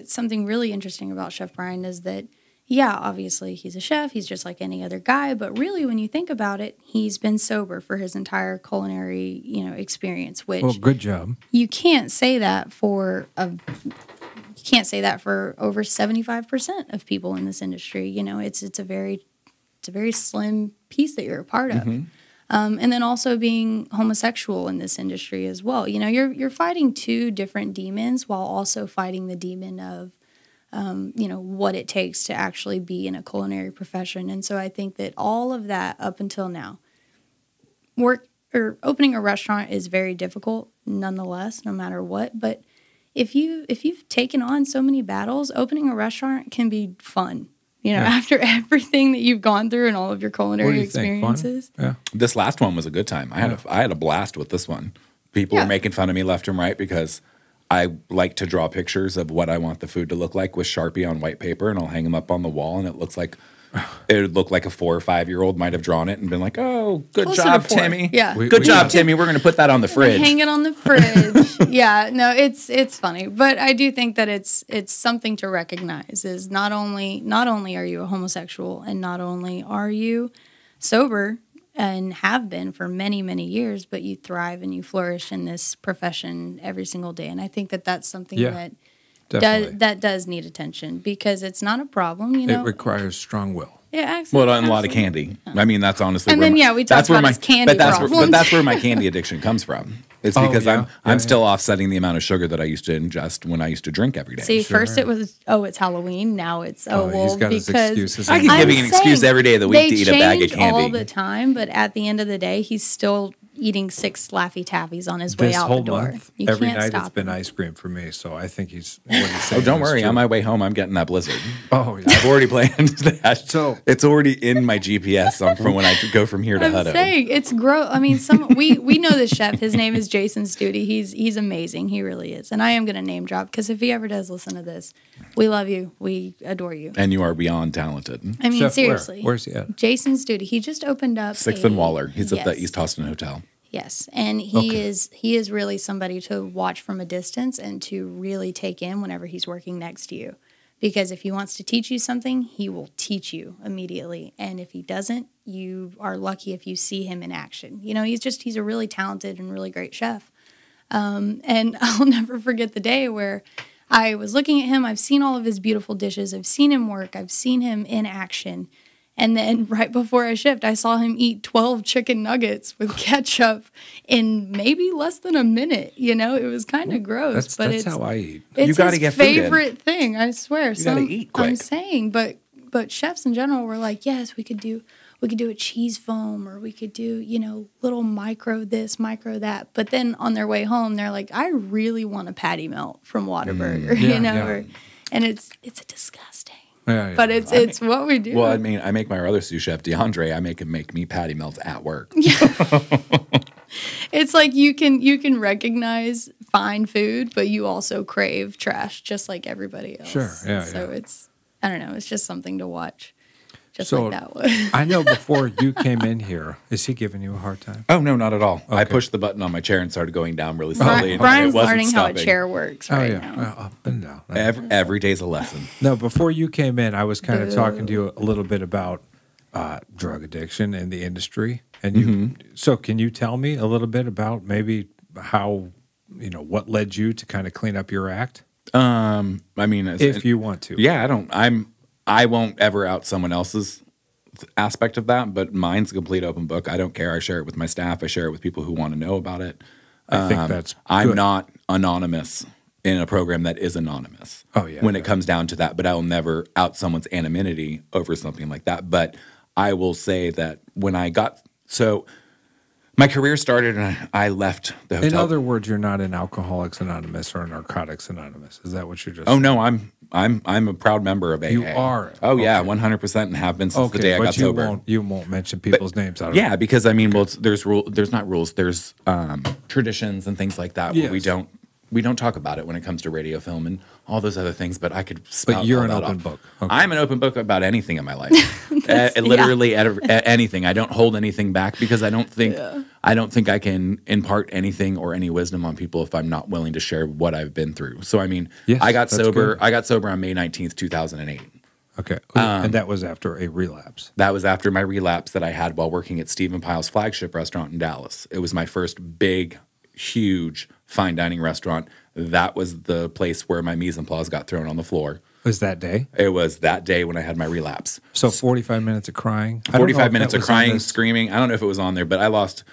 something really interesting about Chef Brian is that, yeah, obviously he's a chef. He's just like any other guy. But really, when you think about it, he's been sober for his entire culinary, experience. Which, well, good job. You can't say that for over 75% of people in this industry. It's a very slim piece that you're a part of. Mm-hmm. And then also being homosexual in this industry as well. You're fighting two different demons while also fighting the demon of, what it takes to actually be in a culinary profession. And so I think that all of that up until now, opening a restaurant is very difficult nonetheless, no matter what. But if you've taken on so many battles, opening a restaurant can be fun. After everything that you've gone through and all of your culinary experiences. Yeah. This last one was a good time. I had a blast with this one. People were making fun of me left and right because I like to draw pictures of what I want the food to look like with Sharpie on white paper, and I'll hang them up on the wall, and it looks like it would look like a 4 or 5 year old might have drawn it and been like, "Oh, good Closer job, to 4. Timmy. Yeah. Good job, Timmy. We're going to put that on the fridge. Hang it on the fridge." Yeah, no, it's funny, but I do think that it's something to recognize. Is not only are you a homosexual, and not only are you sober and have been for many, many years, but you thrive and you flourish in this profession every single day. And I think that that's something that does need attention, because it's not a problem. You know, it requires strong will. Yeah, absolutely. Well, and a lot of candy. I mean, that's honestly. And then we talked about his candy problems. But that's where my candy addiction comes from. It's because I'm still offsetting the amount of sugar that I used to ingest when I used to drink every day. See, first it was, it's Halloween. Now it's, he's got his excuses. I can give you an excuse every day of the week to eat a bag of candy. All the time, but at the end of the day, he's still eating 6 Laffy Taffies on his way out the door. Month, every night it's been ice cream for me, so I think he's. Oh, don't worry. On my way home, I'm getting that Blizzard. Oh, yeah. I've already planned that. So it's already in my GPS from when I go from here to Hutto. I'm saying it's gross. I mean, we know this chef. His name is Jason Studi. He's amazing. He really is. And I am going to name drop, because if he ever does listen to this, we love you. We adore you. And you are beyond talented. I mean, Chef, seriously. where's he at? Jason Studi. He just opened up 6th and Waller. He's at the East Austin Hotel. Yes, and he is really somebody to watch from a distance and to really take in whenever he's working next to you. Because if he wants to teach you something, he will teach you immediately. And if he doesn't, you are lucky if you see him in action. You know, he's a really talented and really great chef. And I'll never forget the day where I was looking at him. I've seen all of his beautiful dishes. I've seen him work. I've seen him in action. And then right before I shift, I saw him eat 12 chicken nuggets with ketchup in maybe less than a minute. You know, it was kind of gross. That's how I eat. It's you gotta his get favorite thing, I swear. You gotta eat quick. I'm saying, but chefs in general were like, yes, we could do a cheese foam, or we could do, little micro this, micro that. But then on their way home, they're like, I really want a patty melt from Whataburger, and it's disgusting. Yeah. But it's what we do. Well, I mean, I make my other sous chef, DeAndre, I make him make me patty melts at work. Yeah. It's like you can recognize fine food, but you also crave trash just like everybody else. Sure, yeah. So it's, I don't know, it's just something to watch. Just so, like that one. I know before you came in here, is he giving you a hard time? Oh, no, not at all. Okay. I pushed the button on my chair and started going down really slowly. Brian's learning how a chair works now. Up and down. Every day's a lesson. No, before you came in, I was kind of talking to you a little bit about drug addiction in the industry. And so can you tell me a little bit about maybe how, what led you to kind of clean up your act? I mean, if you want to. Yeah, I won't ever out someone else's aspect of that, but mine's a complete open book. I don't care. I share it with my staff. I share it with people who want to know about it. I think that's good. I'm not anonymous in a program that is anonymous. Oh, yeah. When it comes down to that, but I will never out someone's anonymity over something like that. But I will say that when I got my career started and I left the hotel. In other words, you're not in Alcoholics Anonymous or Narcotics Anonymous. Is that what you're just? Oh no, I'm a proud member of AA. You are. Oh yeah, 100%, and have been since the day I got sober. You won't mention people's names. Yeah, because I mean, there's not rules. There's traditions and things like that where we don't talk about it when it comes to radio, film, and all those other things. But I could. But you're an open book. Okay. I'm an open book about anything in my life. Literally anything. I don't hold anything back because I don't think I can impart anything or any wisdom on people if I'm not willing to share what I've been through. So I mean, I got sober. Good. I got sober on May 19th, 2008. Okay, and that was after a relapse. That was after my relapse that I had while working at Stephen Pyle's flagship restaurant in Dallas. It was my first big, huge fine dining restaurant. That was the place where my mise en place got thrown on the floor. Was that day? It was that day when I had my relapse. So 45 minutes of crying? 45 minutes of crying, screaming. I don't know if it was on there, but I lost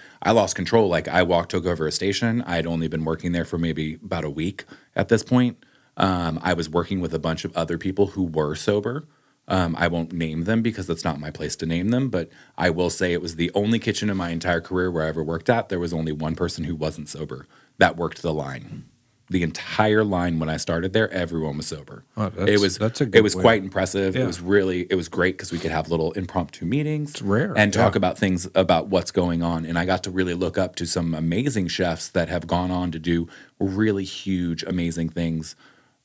control. Like I took over a station. I had only been working there for maybe about a week at this point. I was working with a bunch of other people who were sober. I won't name them because it's not my place to name them, but I will say it was the only kitchen in my entire career where I ever worked at. There was only one person who wasn't sober that worked the line. The entire line when I started there, everyone was sober. Oh, it was quite impressive. Yeah. It was great because we could have little impromptu meetings. It's rare. And talk about things about what's going on. And I got to really look up to some amazing chefs that have gone on to do really huge, amazing things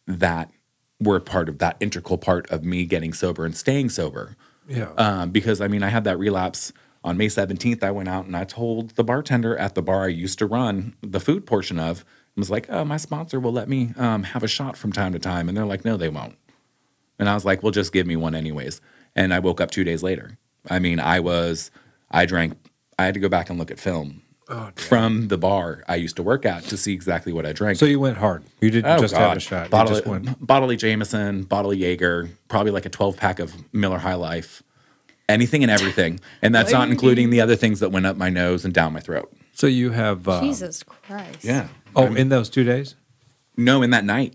that were part of that integral part of me getting sober and staying sober. Yeah. Because, I mean, I had that relapse on May 17th. I went out and I told the bartender at the bar I used to run the food portion of, was like, oh, my sponsor will let me have a shot from time to time. And they're like, no, they won't. And I was like, well, just give me one anyways. And I woke up 2 days later. I mean, I had to go back and look at film from the bar I used to work at to see exactly what I drank. So you went hard. You didn't just have a shot. Bottle of Jameson, bottle of Jaeger, probably like a 12-pack of Miller High Life, anything and everything. And that's not including the other things that went up my nose and down my throat. So you have... Jesus Christ. Yeah. Oh, in those 2 days? No, in that night.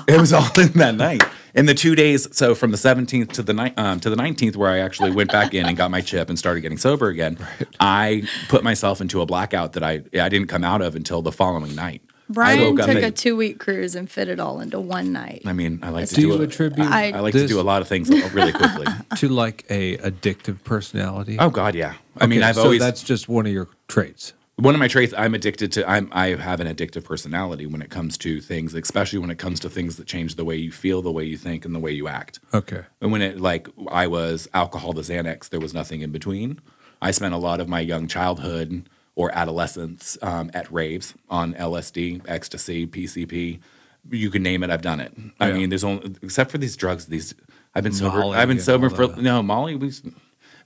It was all in that night. In the 2 days, so from the 17th to the 19th, where I actually went back in and got my chip and started getting sober again, I put myself into a blackout that I didn't come out of until the following night. Brian took a 2-week cruise and fit it all into one night. I mean, I like to do a lot of things really quickly. To like a addictive personality? Oh God, yeah. I mean, that's just one of your traits. One of my traits, I'm addicted to. I have an addictive personality when it comes to things, especially when it comes to things that change the way you feel, the way you think, and the way you act. Okay. And when I was alcohol to Xanax, there was nothing in between. I spent a lot of my young childhood or adolescence at raves on LSD, ecstasy, PCP. You can name it. I've done it. Yeah. I mean, there's only except for these drugs. I've been sober. I've been sober for Molly.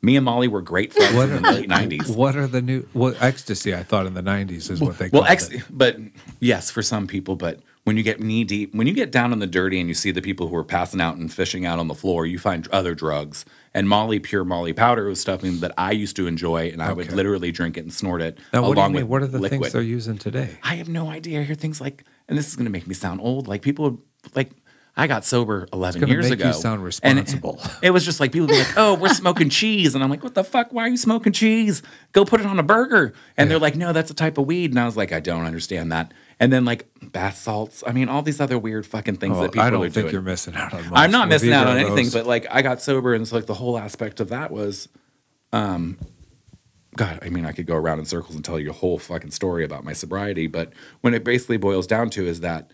Me and Molly were great friends in the late 90s. What are the new... ecstasy, I thought in the 90s is what they called it. But yes, for some people. But when you get knee deep, when you get down in the dirty and you see the people who are passing out and fishing out on the floor, you find other drugs. And pure Molly powder was something that I used to enjoy, and I would literally drink it and snort it along with liquid. What are the things they're using today? I have no idea. I hear things like, and this is going to make me sound old, like people like... I got sober 11 years ago. You sound responsible. And it was just like people would be like, "Oh, we're smoking cheese," and I'm like, "What the fuck? Why are you smoking cheese? Go put it on a burger." And they're like, "No, that's a type of weed." And I was like, "I don't understand that." And then like bath salts. I mean, all these other weird fucking things that people are doing. I don't think you're missing out on much. I'm not missing out on anything, but like I got sober, and it's like the whole aspect of that was, God, I mean, I could go around in circles and tell you a whole fucking story about my sobriety, but when it basically boils down to is that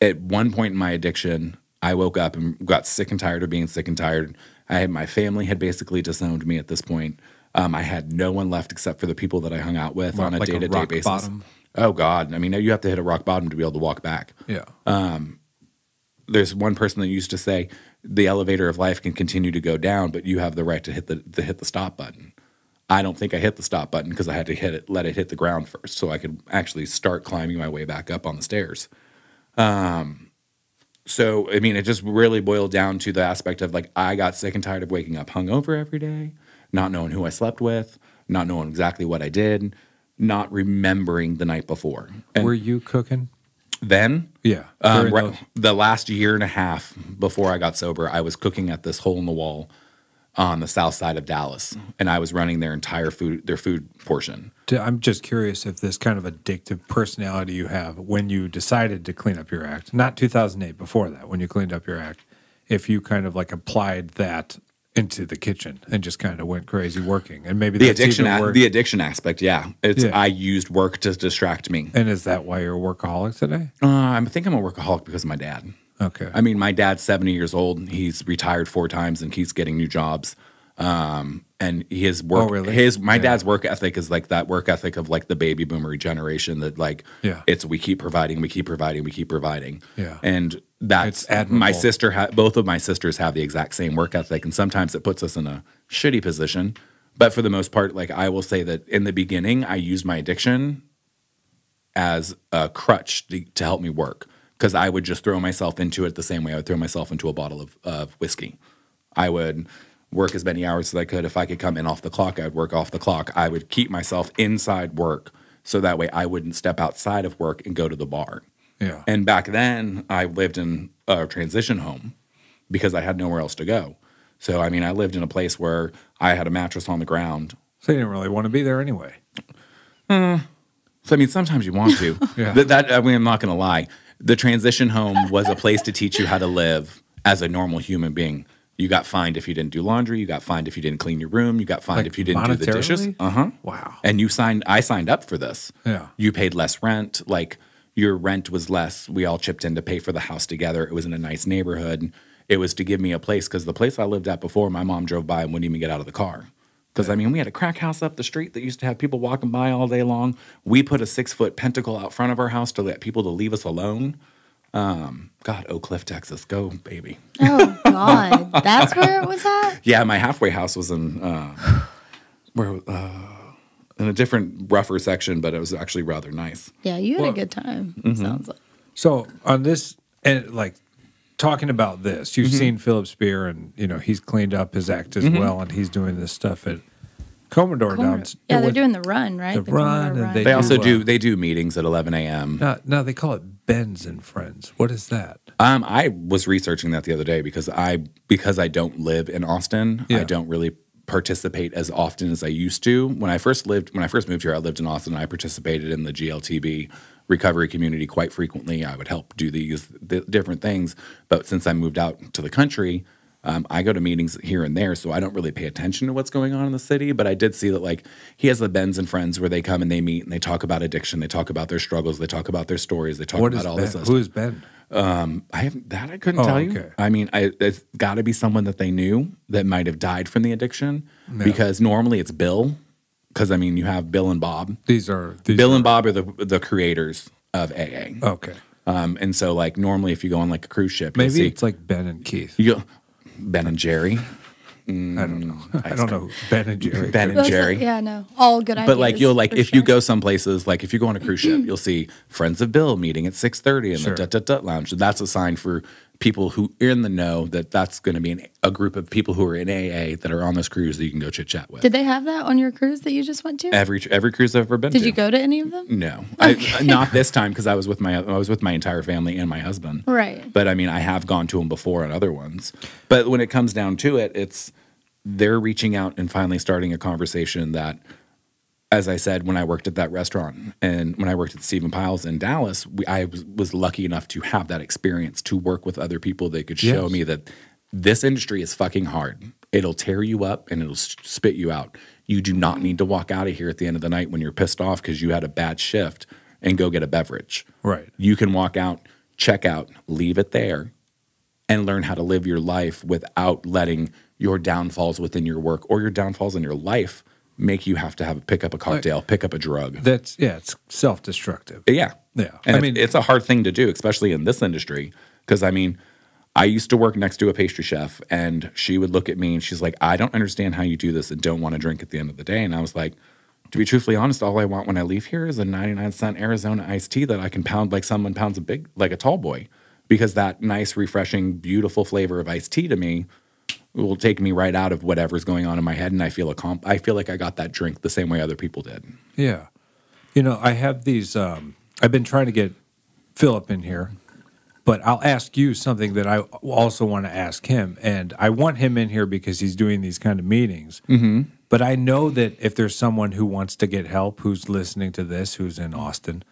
at one point in my addiction, I woke up and got sick and tired of being sick and tired. My family had basically disowned me at this point. I had no one left except for the people that I hung out with on a day-to-day basis. Bottom? Oh, God. I mean, you have to hit a rock bottom to be able to walk back. Yeah. There's one person that used to say, the elevator of life can continue to go down, but you have the right to hit the stop button. I don't think I hit the stop button because I had to let it hit the ground first so I could actually start climbing my way back up on the stairs. So, I mean, it just really boiled down to the aspect of like, I got sick and tired of waking up hungover every day, not knowing who I slept with, not knowing exactly what I did, not remembering the night before. And were you cooking? Then? Yeah. The last year and a half before I got sober, I was cooking at this hole in the wall on the south side of Dallas, and I was running their entire food portion. I'm just curious if this kind of addictive personality you have when you decided to clean up your act, not 2008, before that, when you cleaned up your act, if you kind of like applied that into the kitchen and just kind of went crazy working, and maybe the addiction aspect, yeah. I used work to distract me. And is that why you're a workaholic today? I think I'm a workaholic because of my dad. Okay. I mean, my dad's 70 years old. He's retired 4 times and keeps getting new jobs. And his work, dad's work ethic is like that work ethic of like the baby boomer generation that like, it's we keep providing. Yeah. And that's my sister. Both of my sisters have the exact same work ethic, and sometimes it puts us in a shitty position. But for the most part, like I will say that in the beginning, I used my addiction as a crutch to help me work. Because I would just throw myself into it the same way I would throw myself into a bottle of whiskey. I would work as many hours as I could. If I could come in off the clock, I would work off the clock. I would keep myself inside work so that way I wouldn't step outside of work and go to the bar. Yeah. And back then, I lived in a transition home because I had nowhere else to go. So, I mean, I lived in a place where I had a mattress on the ground. So you didn't really want to be there anyway. So, I mean, sometimes you want to. I mean, I'm not going to lie. The transition home was a place to teach you how to live as a normal human being. You got fined if you didn't do laundry. You got fined if you didn't clean your room. You got fined if you didn't do the dishes. Wow. And I signed up for this. Yeah. You paid less rent. Like your rent was less. We all chipped in to pay for the house together. It was in a nice neighborhood. It was to give me a place, because the place I lived at before, my mom drove by and wouldn't even get out of the car. Because, I mean, we had a crack house up the street that used to have people walking by all day long. We put a 6-foot pentacle out front of our house to let people to leave us alone. God, Oak Cliff, Texas. Go, baby. Oh, God. That's where it was at? Yeah, my halfway house was in a different, rougher section, but it was actually rather nice. Yeah, you had a good time, sounds like. So on this, and like talking about this, you've seen Philip Spear, and you know he's cleaned up his act as well, and he's doing this stuff at Commodore down. Yeah, they're doing the run, right? The run, and they also do meetings at 11 a.m. Now they call it Ben's and Friends. What is that? I was researching that the other day because I don't live in Austin. I don't really participate as often as I used to. When I first moved here, I lived in Austin. I participated in the GLTB recovery community quite frequently. I would help do these different things. But since I moved out to the country, I go to meetings here and there, so I don't really pay attention to what's going on in the city. But I did see that, like, he has the Ben's and Friends where they come and they meet and they talk about addiction, they talk about their struggles, they talk about their stories, they talk about all this stuff. Who is Ben? I couldn't tell you. Okay. I mean, it's got to be someone that they knew that might have died from the addiction, because normally it's Bill. Because, I mean, you have Bill and Bob. Bill and Bob are the creators of AA. Okay. And so, like, normally if you go on, like, a cruise ship, maybe it's like Ben and Keith. Ben and Jerry. I don't know. I don't know. Ben and Jerry. Ben and Jerry. Yeah, no. All good ideas. But, like, if you go some places, like, if you go on a cruise ship, you'll see Friends of Bill meeting at 6:30 in the lounge. That's a sign for people who are in the know that that's going to be a group of people who are in AA that are on this cruise that you can go chit chat with. Did they have that on your cruise that you just went to? Every cruise I've ever been to. Did you go to any of them? No, Okay. Not this time, because I was with my entire family and my husband. Right. But I mean, I have gone to them before on other ones. But when it comes down to it, they're reaching out and finally starting a conversation that, as I said, when I worked at that restaurant and when I worked at Stephen Pyle's in Dallas, I was lucky enough to have that experience, to work with other people that could show me that this industry is fucking hard. It'll tear you up and it'll spit you out. You do not need to walk out of here at the end of the night when you're pissed off because you had a bad shift and go get a beverage. Right. You can walk out, check out, leave it there, and learn how to live your life without letting your downfalls within your work or your downfalls in your life make you have to pick up a cocktail, pick up a drug. It's self-destructive. Yeah. Yeah. And I mean, it's a hard thing to do, especially in this industry. Because, I mean, I used to work next to a pastry chef, and she would look at me and she's like, I don't understand how you do this and don't want to drink at the end of the day. And I was like, to be truthfully honest, all I want when I leave here is a 99-cent Arizona iced tea that I can pound like someone pounds a tall boy. Because that nice, refreshing, beautiful flavor of iced tea to me will take me right out of whatever's going on in my head, and I feel like I got that drink the same way other people did. Yeah. You know, I have these I've been trying to get Philip in here, but I'll ask you something that I also want to ask him, and I want him in here because he's doing these kind of meetings. Mm-hmm. But I know that if there's someone who wants to get help, who's listening to this, who's in Austin,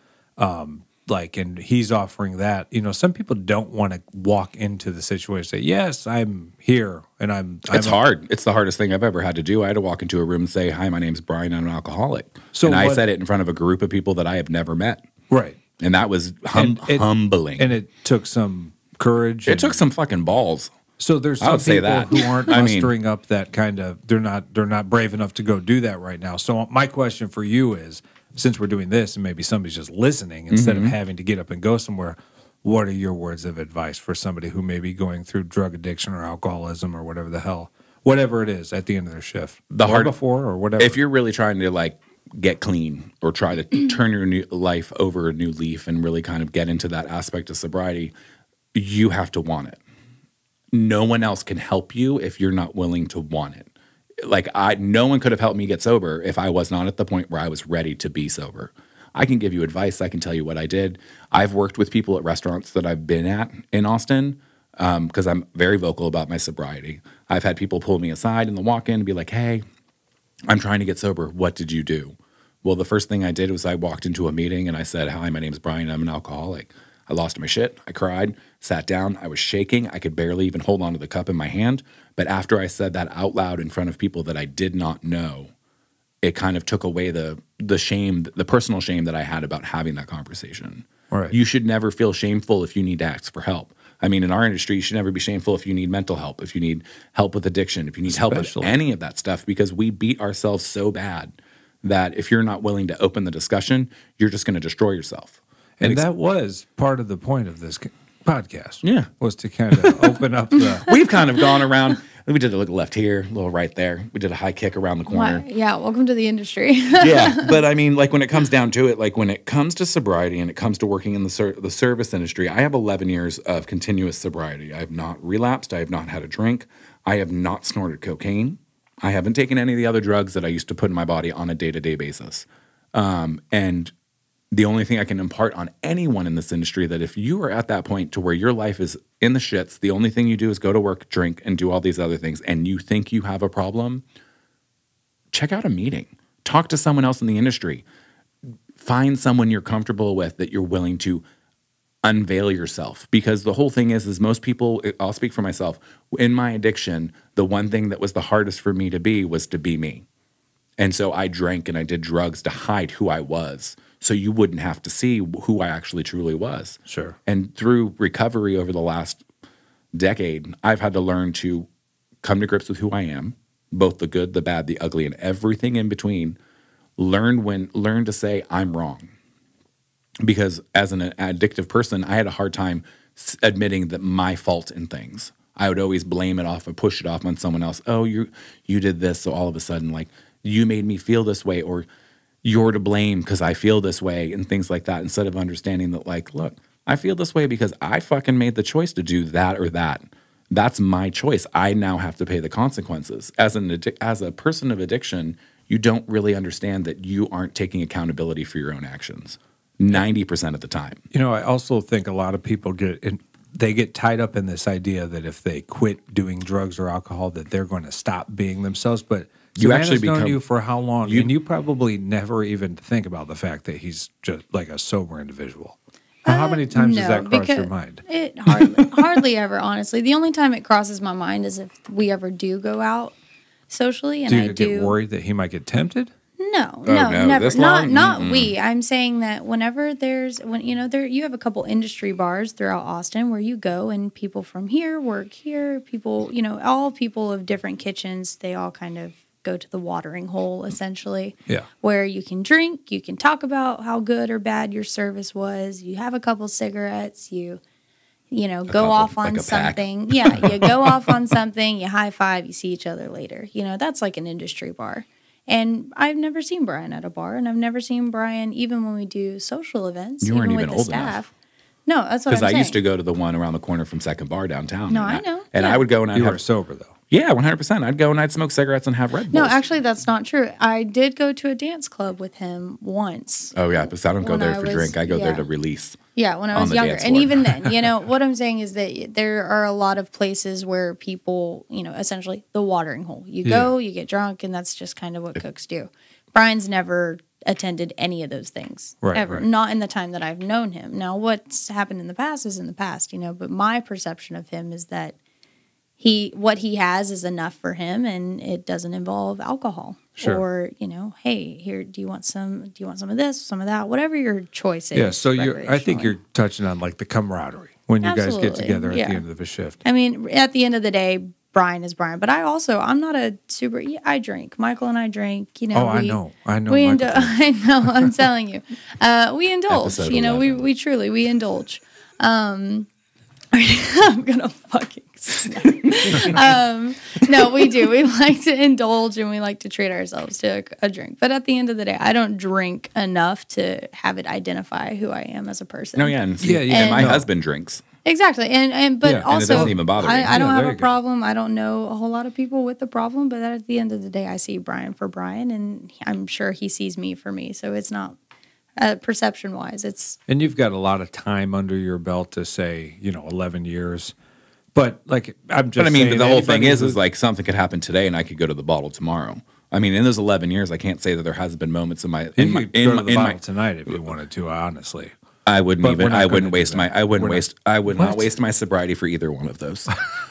and he's offering that, you know, some people don't want to walk into the situation and say, yes, I'm here. And it's hard. It's the hardest thing I've ever had to do. I had to walk into a room and say, hi, my name's Brian. I'm an alcoholic. And I said it in front of a group of people that I have never met. Right. And that was humbling. And it took some courage. It took some fucking balls. So there's some people who aren't mustering up that kind of, they're not brave enough to go do that right now. So my question for you is, since we're doing this and maybe somebody's just listening instead of having to get up and go somewhere, what are your words of advice for somebody who may be going through drug addiction or alcoholism or whatever it is at the end of their shift? Before or whatever. If you're really trying to like get clean or try to turn your life over a new leaf and really kind of get into that aspect of sobriety, you have to want it. No one else can help you if you're not willing to want it. Like no one could have helped me get sober if I was not at the point where I was ready to be sober. I can give you advice. I can tell you what I did. I've worked with people at restaurants that I've been at in Austin because I'm very vocal about my sobriety. I've had people pull me aside in the walk-in and be like, hey, I'm trying to get sober. What did you do? Well, the first thing I did was I walked into a meeting and I said, hi, my name's Brian. I'm an alcoholic. I lost my shit. I cried, sat down. I was shaking. I could barely even hold on to the cup in my hand. But after I said that out loud in front of people that I did not know, it kind of took away the shame, the personal shame that I had about having that conversation. Right. You should never feel shameful if you need to ask for help. I mean, in our industry, you should never be shameful if you need mental help, if you need help with addiction, if you need help with any of that stuff, because we beat ourselves so bad that if you're not willing to open the discussion, you're just going to destroy yourself. And that was part of the point of this podcast. Yeah. Was to kind of open up the... We've kind of gone around. We did a little left here, a little right there. We did a high kick around the corner. Yeah, welcome to the industry. Yeah, but I mean, like when it comes down to it, like when it comes to sobriety and it comes to working in the service industry, I have 11 years of continuous sobriety. I have not relapsed. I have not had a drink. I have not snorted cocaine. I haven't taken any of the other drugs that I used to put in my body on a day-to-day basis. And the only thing I can impart on anyone in this industry that if you are at that point to where your life is in the shits, the only thing you do is go to work, drink, and do all these other things, and you think you have a problem, check out a meeting. Talk to someone else in the industry. Find someone you're comfortable with that you're willing to unveil yourself. Because the whole thing is most people, I'll speak for myself, in my addiction, the one thing that was the hardest for me to be was to be me. And so I drank and I did drugs to hide who I was, so you wouldn't have to see who I actually truly was. Sure. And through recovery over the last decade, I've had to learn to come to grips with who I am, both the good, the bad, the ugly, and everything in between. Learn to say I'm wrong. Because as an addictive person, I had a hard time admitting that my fault in things. I would always blame it off and push it off on someone else. Oh, you did this, so all of a sudden, like, you made me feel this way, or you're to blame because I feel this way, and things like that, instead of understanding that, like, look, I feel this way because I fucking made the choice to do that or that. That's my choice. I now have to pay the consequences. As a person of addiction, you don't really understand that you aren't taking accountability for your own actions 90% of the time. You know, I also think a lot of people get tied up in this idea that if they quit doing drugs or alcohol, that they're going to stop being themselves. But you actually known you for how long? And you probably never even think about the fact that he's just like a sober individual. How many times does that cross your mind? It hardly ever, honestly. The only time it crosses my mind is if we ever do go out socially, and do you get worried that he might get tempted? No, never. Not we. I'm saying that whenever you have a couple industry bars throughout Austin where you go and people from here work here, people, all people of different kitchens, they all kind of go to the watering hole, essentially. Yeah. Where you can drink, you can talk about how good or bad your service was, you have a couple cigarettes, you go off on something. Yeah, you go off on something, you high five, you see each other later. That's like an industry bar. And I've never seen Brian at a bar, and I've never seen Brian even when we do social events. You weren't even even with old the staff. enough. No, that's what I'm saying. Because I used to go to the one around the corner from Second Bar downtown. No, I know. And I would go and You were sober, though. Yeah, 100%. I'd go and I'd smoke cigarettes and have Red Bulls. No, actually, that's not true. I did go to a dance club with him once. Oh, yeah, but I don't go there for drink. I go there to release. Yeah, when I was younger. And even then, what I'm saying is that there are a lot of places where people, essentially the watering hole. You go, you get drunk, and that's just kind of what cooks do. Brian's never attended any of those things, ever. Right. Not in the time that I've known him. Now, what's happened in the past is in the past, but my perception of him is that what he has is enough for him, and it doesn't involve alcohol. Sure. Or, hey, here, do you want some of this, some of that, whatever your choice is. Yeah, so I think you're touching on like the camaraderie when you guys get together at the end of a shift. I mean, at the end of the day, Brian is Brian, but I'm not a super. I drink. Michael and I drink. I know. I know. I'm telling you, we indulge. We truly indulge. I'm gonna fucking snap. No, we do. We like to indulge and we like to treat ourselves to a drink. But at the end of the day, I don't drink enough to have it identify who I am as a person. No, yeah, and my husband drinks. Exactly, but also and it doesn't even bother me. I don't have a problem. I don't know a whole lot of people with the problem, but at the end of the day, I see Brian for Brian, and I'm sure he sees me for me. So it's not perception-wise. And you've got a lot of time under your belt to say, 11 years. But like I'm just. But I mean, the whole thing is like something could happen today, and I could go to the bottle tomorrow. I mean, in those 11 years, I can't say that there hasn't been moments in my bottle tonight if you wanted to. Honestly. I wouldn't But even. we're not I gonna wouldn't do waste that. my. I wouldn't We're not- waste. I would not What? waste my sobriety for either one of those.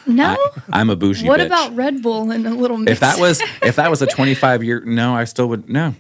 No. I'm a bougie. What bitch. about Red Bull and a little mix? If that was a 25-year, no, I still would no.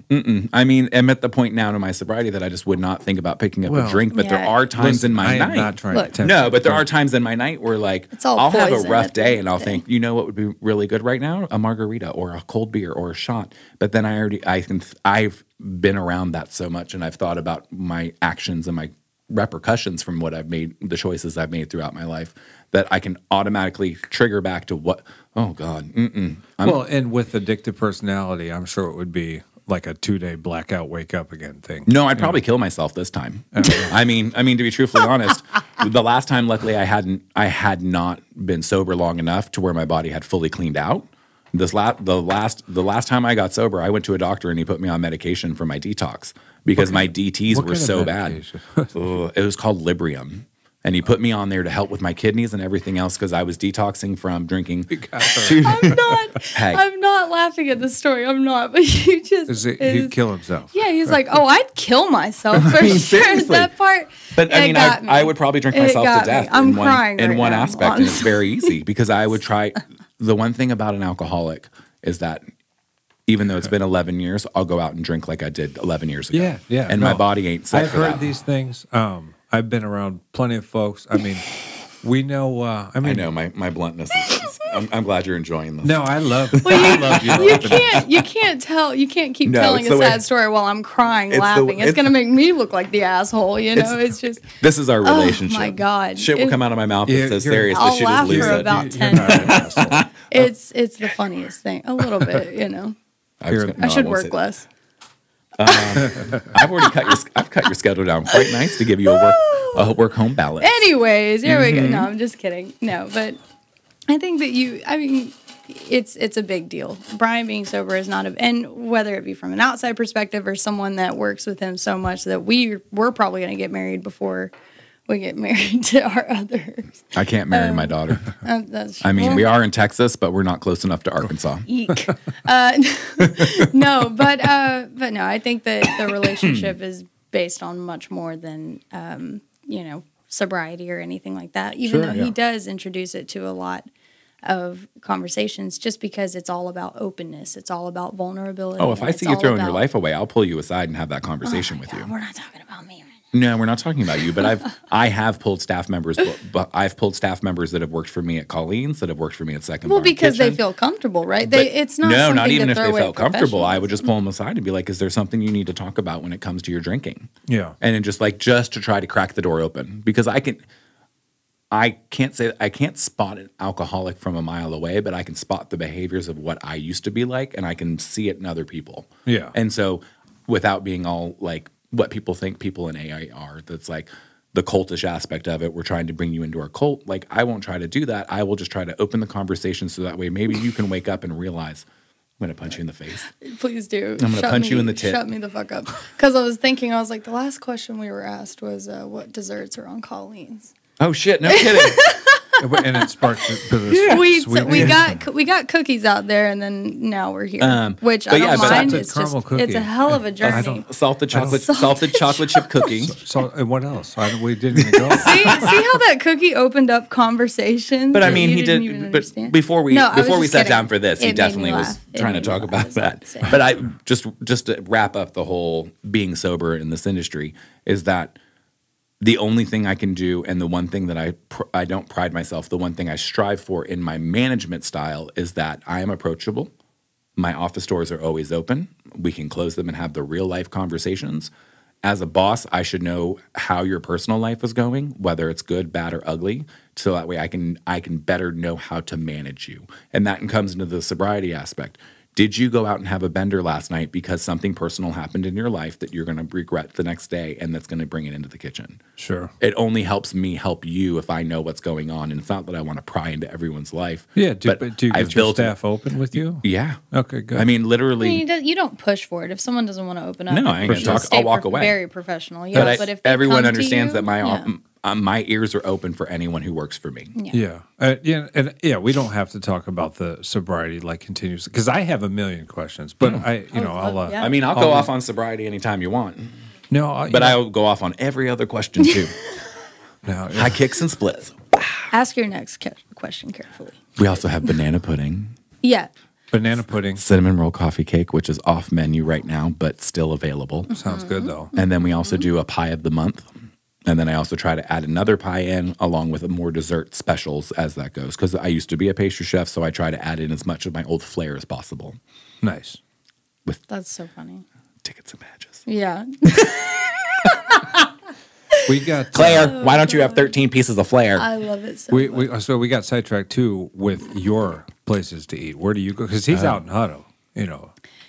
I mean, I'm at the point now in my sobriety that I just would not think about picking up a drink. But there Yeah. are times in my I am night. not trying Look. to tempt No, you, but there are times in my night where like It's all I'll have a poison rough at the day end and of I'll the think, you know what would be really good right now? A margarita or a cold beer or a shot. But then I've been around that so much and I've thought about my actions and my repercussions from what I've made, the choices I've made throughout my life, that I can automatically trigger back to what, oh God. Well, and with addictive personality, I'm sure it would be like a 2-day blackout, wake up again thing. No, I'd probably kill myself this time. I mean, to be truthfully honest, the last time, luckily, I had not been sober long enough to where my body had fully cleaned out. The last time I got sober, I went to a doctor and he put me on medication for my detox because my DTs were so bad. It was called Librium. And he put me on there to help with my kidneys and everything else because I was detoxing from drinking. I'm not laughing at the story. I'm not, but you just He'd kill himself. Yeah, he's like, oh, I'd kill myself for sure. seriously. That part. But I mean, I would probably drink myself to death I'm in crying in right one now, aspect, and it's honestly. very easy because I would try. The one thing about an alcoholic is that even though it's been 11 years, I'll go out and drink like I did 11 years ago. Yeah. And my body ain't set I've for heard that. these things. I've been around plenty of folks. I mean, we know. I know my bluntness is. I'm glad you're enjoying this. No, I love. Well, I love you can't tell. You can't keep No, telling it's a the way- sad story while I'm crying, It's the- laughing. It's it's- gonna make me look like the asshole. You know, it's just. This is our relationship. Oh my God. Shit will come out of my mouth Yeah, that says you're- serious, I'll but she laugh just lose for it. about 10 minutes. It's the funniest thing. A little bit, you know. I should won't work say- less. I've already cut your schedule down quite nice to give you a work home balance. Anyways, here we go. No, I'm just kidding. No, but I think that it's a big deal. Brian being sober is not and whether it be from an outside perspective or someone that works with him so much that we're probably going to get married before we get married to our others. I can't marry my daughter. We are in Texas, but we're not close enough to Arkansas. Eek. No, but no, I think that the relationship is based on much more than sobriety or anything like that. Even though he does introduce it to a lot of conversations, just because it's all about openness, it's all about vulnerability. Oh, if I see you throwing your life away, I'll pull you aside and have that conversation with you. We're not talking about me right now. No, we're not talking about you, but I have pulled staff members, but I've pulled staff members that have worked for me at Colleen's, that have worked for me at Second Bar Because Kitchen. they feel comfortable, right? It's not no, something not even to if throw they away felt comfortable. I would professionalism. just pull them aside and be like, "Is there something you need to talk about when it comes to your drinking?" Yeah, and then just to try to crack the door open because I can't spot an alcoholic from a mile away, but I can spot the behaviors of what I used to be like, and I can see it in other people. Yeah, and so without being all like what people think people in AA are, that's like the cultish aspect of it. We're trying to bring you into our cult. Like, I won't try to do that. I will just try to open the conversation so that way maybe you can wake up and realize I'm going to punch you in the face. Please do. I'm going to punch you in the tit. Shut me the fuck up. Because I was like, the last question we were asked was what desserts are on Colleen's. Oh, shit. No kidding. and it sparked Sweets. We got cookies out there, and then now we're here, which I don't mind. It's a hell of a journey. Salted chocolate chip cookie. So and what else? We didn't even go. See how that cookie opened up conversations. But I mean, he did. But before we sat down for this, he definitely was trying to talk about that. But I just to wrap up the whole being sober in this industry is that the only thing I can do, and the one thing that I don't pride myself, the one thing I strive for in my management style is that I am approachable. My office doors are always open. We can close them and have the real life conversations. As a boss, I should know how your personal life is going, whether it's good, bad, or ugly, so that way I can better know how to manage you. And that comes into the sobriety aspect. Did you go out and have a bender last night because something personal happened in your life that you're going to regret the next day, and that's going to bring it into the kitchen? Sure. It only helps me help you if I know what's going on. And it's not that I want to pry into everyone's life. Yeah, but do you I've get your built staff open with you? Yeah. Okay, good. I mean, literally. You don't push for it. If someone doesn't want to open up, No, I ain't gonna talk. stay I'll walk away. Very professional. Yeah, But but if they everyone come to understands you, that my ears are open for anyone who works for me. Yeah. We don't have to talk about the sobriety like continuously because I have a million questions, but I'll I mean, I'll go off on sobriety anytime you want. No, but I'll go off on every other question too. No, High kicks and splits. Ask your next question carefully. We also have banana pudding. Yeah. banana pudding. Cinnamon roll coffee cake, which is off menu right now, but still available. Sounds good, though. And then we also do a pie of the month. And then I also try to add another pie in along with more dessert specials as that goes. Because I used to be a pastry chef, so I try to add in as much of my old flair as possible. Nice. That's so funny. Tickets and badges. Yeah. We got Claire, why don't you have 13 pieces of flair? I love it so much. So we got sidetracked too with your places to eat. Where do you go? Because he's out in Hutto,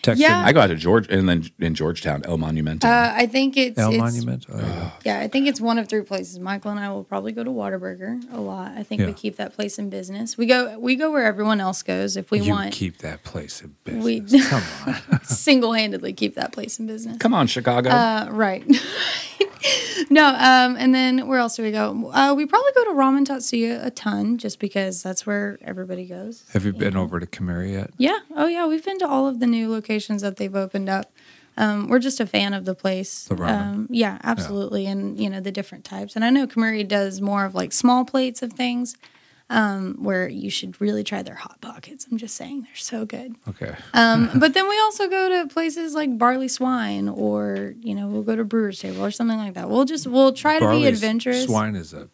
Texas. Yeah. I go out to George and then in Georgetown, El Monumento. I think it's El Monumento. Yeah, I think it's one of 3 places. Michael and I will probably go to Whataburger a lot. I think we keep that place in business. We go where everyone else goes if we want. You keep that place in business. Come on. Single-handedly keep that place in business. Come on, Chicago. Right. No, and then where else do we go? We probably go to Ramen Tatsuya a ton just because that's where everybody goes. Have you been over to Kamari yet? Yeah. Oh, yeah. We've been to all of the new locations that they've opened up. We're just a fan of the place. The ramen. Yeah, absolutely. Yeah. And, the different types. And I know Kamari does more of like small plates of things where you should really try their Hot Pockets. I'm just saying they're so good. Okay. But then we also go to places like Barley Swine or, we'll go to Brewer's Table or something like that. We'll try to be adventurous. Swine is a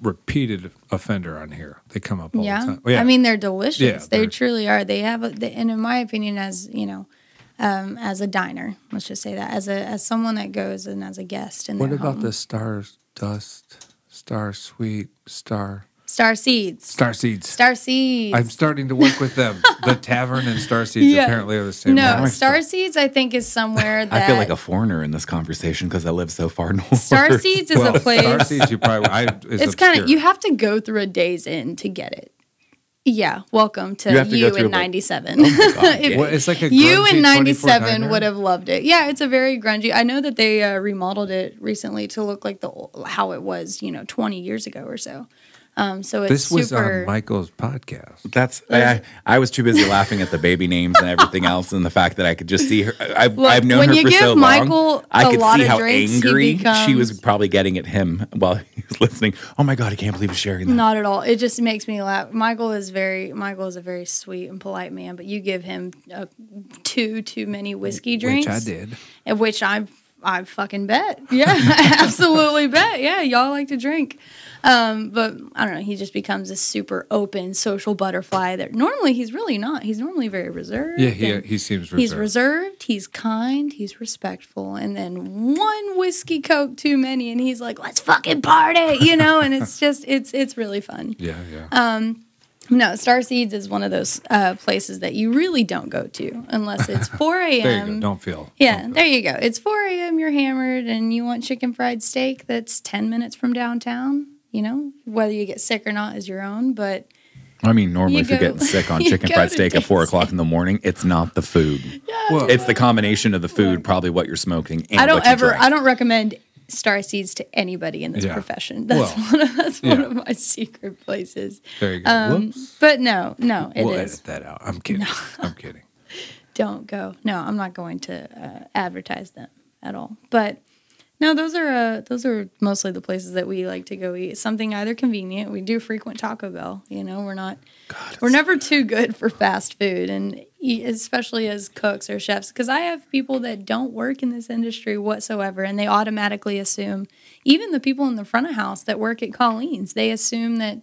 repeated offender on here. They come up all the time. Yeah. I mean, they're delicious. Yeah, they truly are. They have, and in my opinion, as as a diner, let's just say that, as someone that goes and as a guest in What their about home. the Star Seeds? Star Seeds. Star Seeds. Star Seeds. I'm starting to work with them. The tavern and Star Seeds apparently are the same. No, one. Star Seeds I think is somewhere that I feel like a foreigner in this conversation because I live so far north. Star Seeds is a place. Star Seeds, you probably. It's kind of, you have to go through a Days Inn to get it. Yeah, welcome to you in 97. Oh my God, yeah. It's like a you grungy in 97 24-diner? would have loved it. Yeah, it's a very grungy. I know that they remodeled it recently to look like how it was, 20 years ago or so. So it's This was super. on Michael's podcast. That's I was too busy laughing at the baby names and everything else, and the fact that I could just see her. I've known when her you for give so Michael long. I a could lot see of how drinks, he angry she was becomes- probably getting at him while he was listening. Oh my God, I can't believe he's sharing that. Not at all. It just makes me laugh. Michael is a very sweet and polite man, but you give him too many whiskey drinks, Which I did. and which I fucking bet. Yeah, absolutely bet. Yeah, y'all like to drink. But I don't know. He just becomes a super open social butterfly that normally he's really not. He's normally very reserved. Yeah, he seems reserved. He's reserved. He's kind. He's respectful. And then one whiskey Coke too many, and he's like, "Let's fucking party," And it's just it's really fun. Yeah. No, Star Seeds is one of those places that you really don't go to unless it's 4 a.m. There you go. Don't feel. Yeah, there you go. It's 4 a.m. You're hammered and you want chicken fried steak that's 10 minutes from downtown. Whether you get sick or not is your own. But I mean, normally if you're getting sick on chicken fried steak at 4 o'clock in the morning, it's not the food. Well, It's the combination of the food, probably what you're smoking, and I what you drink. don't recommend Star Seeds to anybody in this profession. That's one of my secret places. There you go. Whoops. But no, it We'll is. edit that out. I'm kidding. No. I'm kidding. Don't go. No, I'm not going to advertise them at all. But no, those are mostly the places that we like to go eat. Something either convenient. We do frequent Taco Bell. We're never too good for fast food, and especially as cooks or chefs, because I have people that don't work in this industry whatsoever, and they automatically assume, even the people in the front of house that work at Colleen's, they assume that,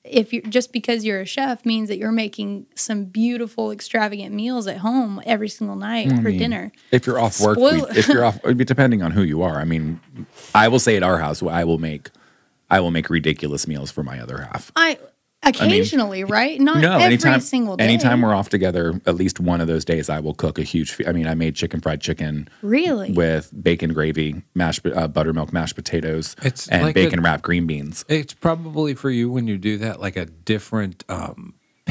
if you're just because you're a chef means that you're making some beautiful, extravagant meals at home every single night for dinner. If you're off work, depending on who you are. I mean, I will say at our house, I will make ridiculous meals for my other half. Occasionally, right? Not every single day. Anytime we're off together, at least one of those days, I will cook a huge. I made chicken-fried chicken, really, with bacon gravy, buttermilk mashed potatoes, and like bacon wrapped green beans. It's probably for you when you do that, like a different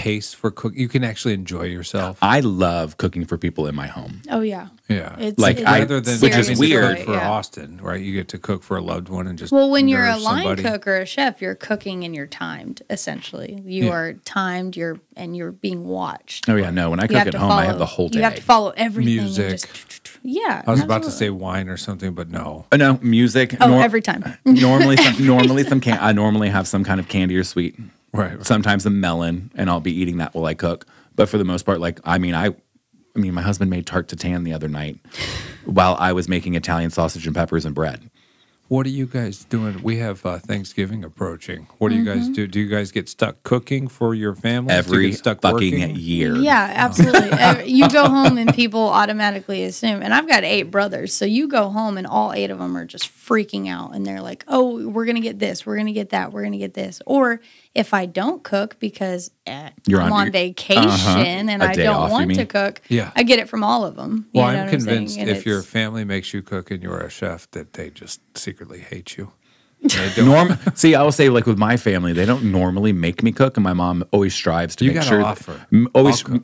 pace for cooking. You can actually enjoy yourself. I love cooking for people in my home. Oh yeah. Yeah. It's like rather than which is having weird to cook for Austin, right? You get to cook for a loved one and just when you're a nourish line somebody. cook or a chef, you're cooking and you're timed. Essentially, you are timed. You're being watched. Oh yeah, no. When I cook at home, I have the whole day. You have to follow everything. Music. Yeah. I was about to say wine or something, but no. No music. Oh, every time. normally I normally have some kind of candy or sweet. Right. Sometimes a melon, and I'll be eating that while I cook. But for the most part, like I mean, my husband made tarte tatin the other night while I was making Italian sausage and peppers and bread. What are you guys doing? We have Thanksgiving approaching. What do you guys do? Do you guys get stuck cooking for your family? Every stuck fucking working? year. Yeah, absolutely. You go home and people automatically assume, and I've got 8 brothers, so you go home and all 8 of them are just freaking out, and they're like, "Oh, we're gonna get this, we're gonna get that, we're gonna get this." Or if I don't cook because I'm on vacation and I don't want to cook, I get it from all of them. Well, I'm convinced if your family makes you cook and you're a chef, that they just secretly hate you. See, I will say, like with my family, they don't normally make me cook, and my mom always strives to make sure.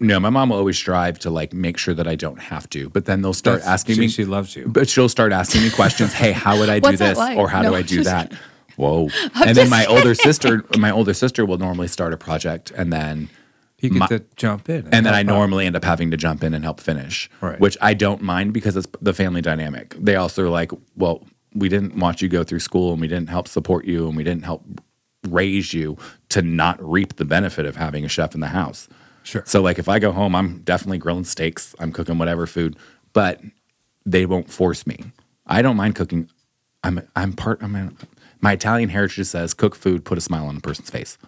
No, my mom will always strive to like make sure that I don't have to. But then they'll start asking me. She loves you, but she'll start asking me questions. Hey, how would I do this, or how do I do that? Whoa! And then my older sister will normally start a project, and then you get to jump in, and then I normally end up having to jump in and help finish, which I don't mind because it's the family dynamic. They also are like, well, we didn't watch you go through school, and we didn't help support you, and we didn't help raise you to not reap the benefit of having a chef in the house. Sure. So like if I go home, I'm definitely grilling steaks, I'm cooking whatever food, but they won't force me. I don't mind cooking. My Italian heritage says cook food, put a smile on a person's face.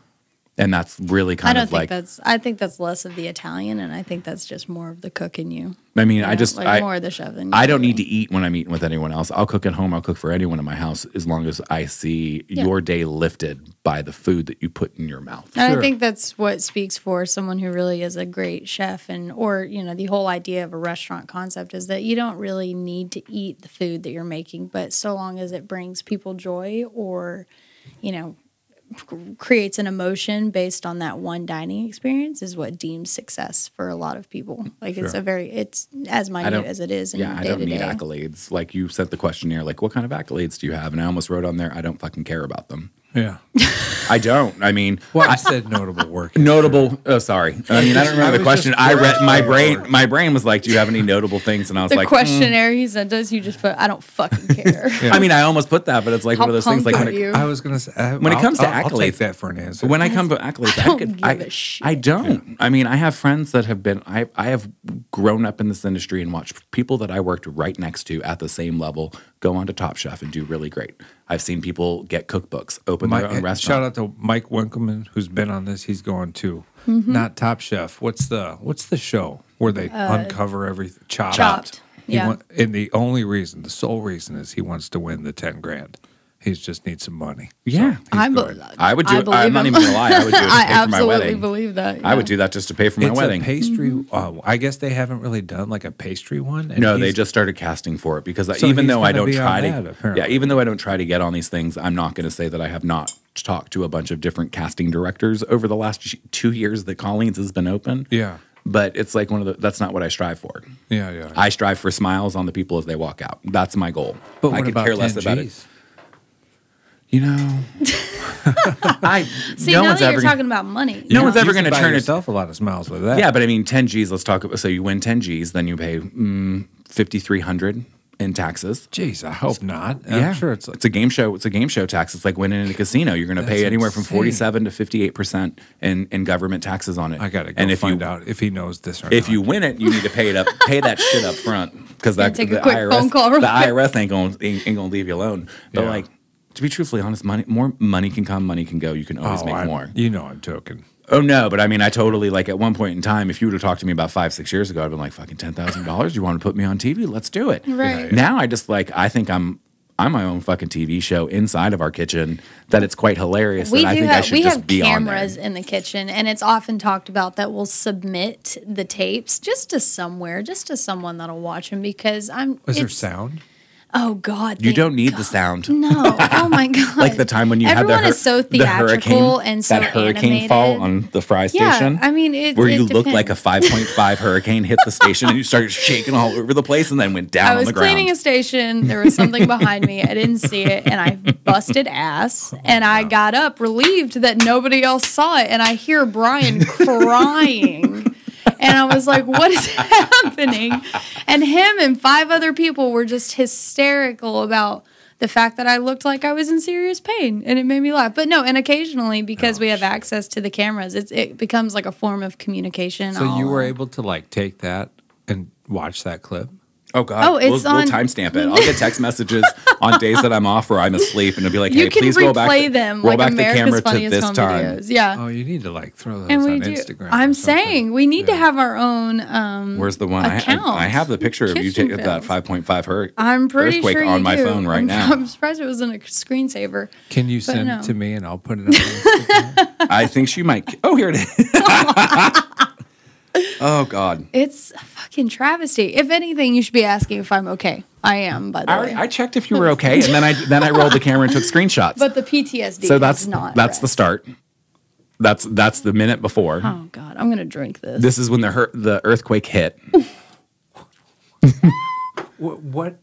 And that's really kind of like... I think that's less of the Italian, and I think that's just more of the cook in you. I mean, more of the chef in you. I don't need to eat when I'm eating with anyone else. I'll cook at home. I'll cook for anyone in my house as long as I see your day lifted by the food that you put in your mouth. And I think that's what speaks for someone who really is a great chef, or the whole idea of a restaurant concept is that you don't really need to eat the food that you're making, but so long as it brings people joy or, creates an emotion based on that one dining experience is what deems success for a lot of people. Like it's as minute as it is. I don't need accolades. Like you sent the questionnaire, like what kind of accolades do you have? And I almost wrote on there, I don't fucking care about them. Yeah. I don't. I mean, I said notable work. Notable. Oh, sorry. I mean, I don't remember the question. I read my brain was like, do you have any notable things? And I was like, the questionnaire he sent us, you just put, I don't fucking care. I mean, I almost put that, but it's like one of those things. Like I was going to say, when it comes to accolades, I'll take that for an answer. When I come to accolades, I don't. Yeah. I mean, I have friends that have been. I have grown up in this industry and watched people that I worked right next to at the same level go on to Top Chef and do really great. I've seen people get cookbooks, open their own restaurant. Shout out to Mike Winkelman, who's been on this. He's going too. Not Top Chef. What's the show where they uncover everything? Chopped. Yeah. And the sole reason is he wants to win the $10,000. He just needs some money. Yeah. So I would do it. I'm not even going to lie. I would do it to pay for my wedding. I absolutely believe that. Yeah. I would do that just to pay for my wedding. It's a pastry. I guess they haven't really done like a pastry one. No, they just started casting for it because even though I don't try to get on these things, I'm not going to say that I have not talked to a bunch of different casting directors over the last 2 years that Colleen's has been open. Yeah. But it's like that's not what I strive for. Yeah. I strive for smiles on the people as they walk out. That's my goal. But what I could about care less 10 about Gs? it. See, now that you're talking about money. No one's ever going to turn yourself a lot of smiles with that. Yeah, but I mean, 10 Gs. Let's talk about. So you win 10 Gs, then you pay $5,300 in taxes. Jeez, I hope not. I'm sure it's a game show. It's a game show tax. It's like winning in a casino. You're going to pay anywhere from 47 to 58% in government taxes on it. I got to go find out if he knows this or not. If you win it, you need to pay that shit up front because the IRS ain't gonna leave you alone. But like. To be truthfully honest, more money can come, money can go. You can always make more. You know I'm joking. Oh, no, but I mean, I totally, like, at one point in time, if you would have talked to me about 5-6 years ago, I'd been like, fucking $10,000? You want to put me on TV? Let's do it. Right. Now I just, like, I think I'm my own fucking TV show inside of our kitchen that it's quite hilarious. I think I should just be on there. We have cameras in the kitchen, and it's often talked about that we'll submit the tapes just to someone that'll watch them because Is there sound? Oh God! You don't need the sound. No. Oh my God! Like the time when you Everyone had is so theatrical and so that hurricane animated. fall on the fry station. I mean, where you looked like a 5.5 hurricane hit the station and you started shaking all over the place and then went down on the ground. I was cleaning a station. There was something behind me. I didn't see it, and I busted ass. And I got up relieved that nobody else saw it, and I hear Brian crying. And I was like, what is happening? And him and 5 other people were just hysterical about the fact that I looked like I was in serious pain. And it made me laugh. But no, and occasionally, because we have access to the cameras, it becomes like a form of communication. So you were able to like take that and watch that clip? Oh, God. Oh, it's we'll timestamp it. I'll get text messages on days that I'm off or I'm asleep, and it'll be like, hey, please roll back the camera to this time. Videos. Yeah. Oh, you need to like throw those and on we do. Instagram. I'm saying we need to have our own Where's the one? I have the picture of you taking that 5.5 I'm pretty earthquake sure on my phone right now. I'm surprised it wasn't a screensaver. Can you send it to me and I'll put it on Instagram? I think she might. Oh, here it is. Oh, God. It's a fucking travesty. If anything, you should be asking if I'm okay. I am, by the way. I checked if you were okay, and then I rolled the camera and took screenshots. But the PTSD so is not. That's the start. That's the minute before. Oh, God. I'm going to drink this. This is when the earthquake hit. What?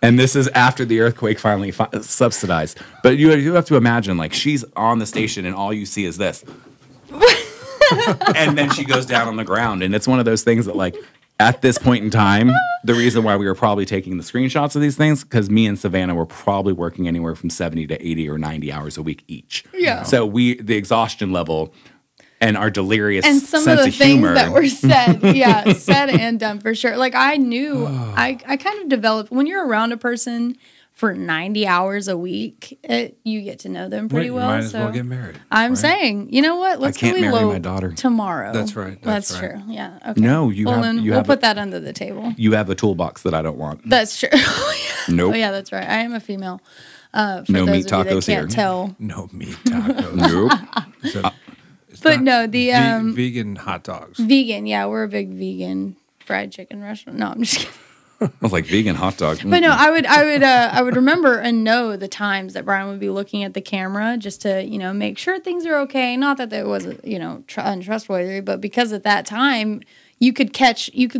And this is after the earthquake finally subsidized. But you have to imagine, like, she's on the station and all you see is this. And then she goes down on the ground. And it's one of those things that, like, at this point in time, the reason why we were probably taking the screenshots of these things, because me and Savannah were probably working anywhere from 70 to 80 or 90 hours a week each. Yeah. So the exhaustion level and our delirious and some sense of the things humor that were said, said and done for sure. Like I knew, I kind of developed, when you're around a person for 90 hours a week, you get to know them pretty well. You might as well get married. I'm saying, you know what? Let's I can't go marry my daughter tomorrow. That's right. That's right. true. Yeah. Okay. No, we'll put that under the table. You have a toolbox that I don't want. That's true. Nope. Oh yeah, that's right. I am a female. For no those meat of you tacos that can't here. Tell. No meat tacos. Nope. But no, the vegan hot dogs. Vegan, yeah, we're a big vegan fried chicken restaurant. No, I'm just kidding. I was like vegan hot dog. But no, I would remember and know the times that Brian would be looking at the camera just to, make sure things are okay. Not that it was, untrustworthy, but because at that time you could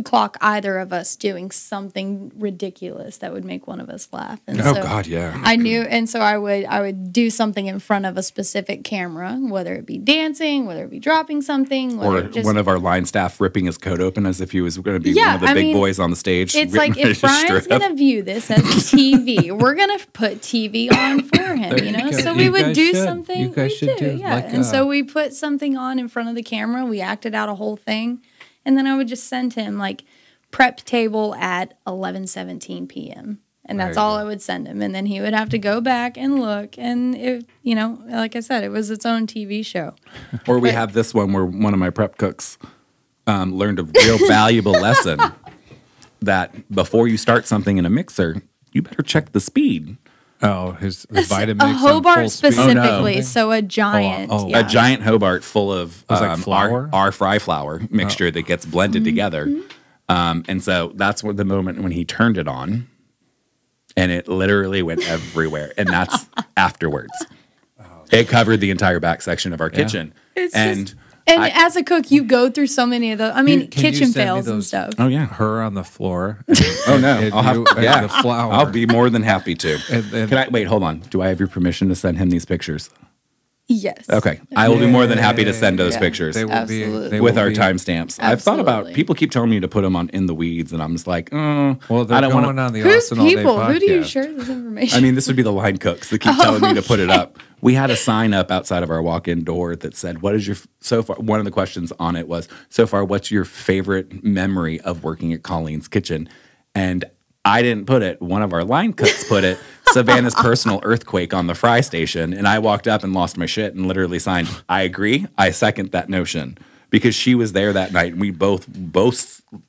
clock either of us doing something ridiculous that would make one of us laugh. And God, yeah. I knew, and so I would do something in front of a specific camera, whether it be dancing, whether it be dropping something, or one of our line staff ripping his coat open as if he was going to be one of the big boys on the stage. It's like if Brian's going to view this as TV, we're going to put TV on for him, So we would do something. You guys should do. Yeah. And so we put something on in front of the camera. We acted out a whole thing. And then I would just send him like prep table at 11:17 p.m. And that's all I would send him. And then he would have to go back and look. And, it, like I said, it was its own TV show. Or we have this one where one of my prep cooks learned a real valuable lesson that before you start something in a mixer, you better check the speed. Oh, his Vitamix. A Hobart specifically, no. So a giant. A giant Hobart full of like flour? our fry flour mixture that gets blended together. And so that's the moment when he turned it on, and it literally went everywhere. And that's afterwards. It covered the entire back section of our kitchen. And as a cook, you go through so many of those. I mean, kitchen fails and stuff. Oh, yeah. Her on the floor. Oh, no. The flour. I'll be more than happy to. And wait, hold on. Do I have your permission to send him these pictures? Yes. Okay. I will be more than happy to send those pictures. They will be with our timestamps. I've thought about, people keep telling me to put them on In the Weeds, and I'm just like, well, they're I don't going want on the Who's Austin All Day people? podcast. Who do you share this information? I mean, this would be the line cooks that keep telling me to put it up. We had a sign up outside of our walk-in door that said, what is your, so far, one of the questions on it was, so far, what's your favorite memory of working at Colleen's Kitchen? And I didn't put it. One of our line cooks put it, Savannah's personal earthquake on the fry station. And I walked up and lost my shit and literally signed, I agree. I second that notion. Because she was there that night and we both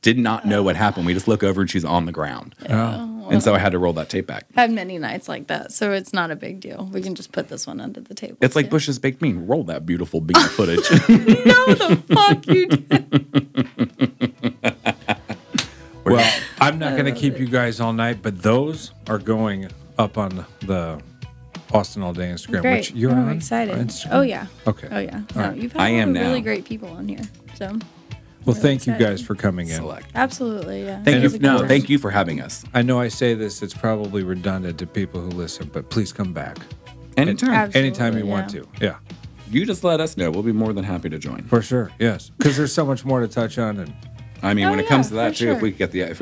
did not know what happened. We just look over and she's on the ground. And so I had to roll that tape back. I've had many nights like that, so it's not a big deal. We can just put this one under the table. It's like Bush's Baked Bean. Roll that beautiful bean footage. No, the fuck you did. Well, I'm not going to keep you guys all night, but those are going up on the Austin All Day Instagram. Great. Which you're I'm on excited. Instagram? Oh, yeah. Okay. Oh, yeah. All No, right. you've had I am really now. great people on here. So, Well, really thank you excited. guys for coming in. Select. Absolutely, yeah. Thank It was you. a good No, time. thank you for having us. I know I say this, it's probably redundant to people who listen, but please come back. Anytime. Absolutely, Anytime you want to. Yeah, You just let us know. We'll be more than happy to join. for sure. Yes. Because there's so much more to touch on. And I mean, Oh, when it yeah, comes to that for too, sure. if we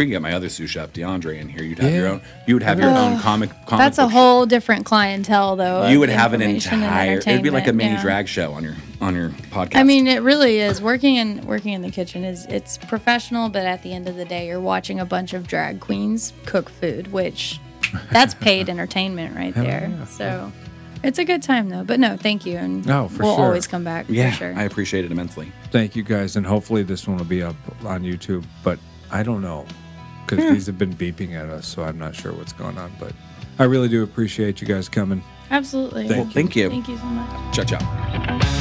can get my other sous chef DeAndre in here, you'd have your Yeah. own. You would have your own comic. That's a book whole different clientele, though. You of would have an information and entire. It'd be like a mini entertainment, yeah. drag show on your podcast. I mean, it really is. Working in the kitchen it's professional, but at the end of the day, you're watching a bunch of drag queens cook food, which that's paid entertainment right there. yeah. So it's a good time, though. But no, thank you, and No, for we'll sure. always come back. yeah, for sure. I appreciate it immensely. thank you guys. And hopefully this one will be up on YouTube. But I don't know. Because these have been beeping at us. So I'm not sure what's going on. But I really do appreciate you guys coming. Absolutely. Thank you. Thank you so much. Ciao, ciao.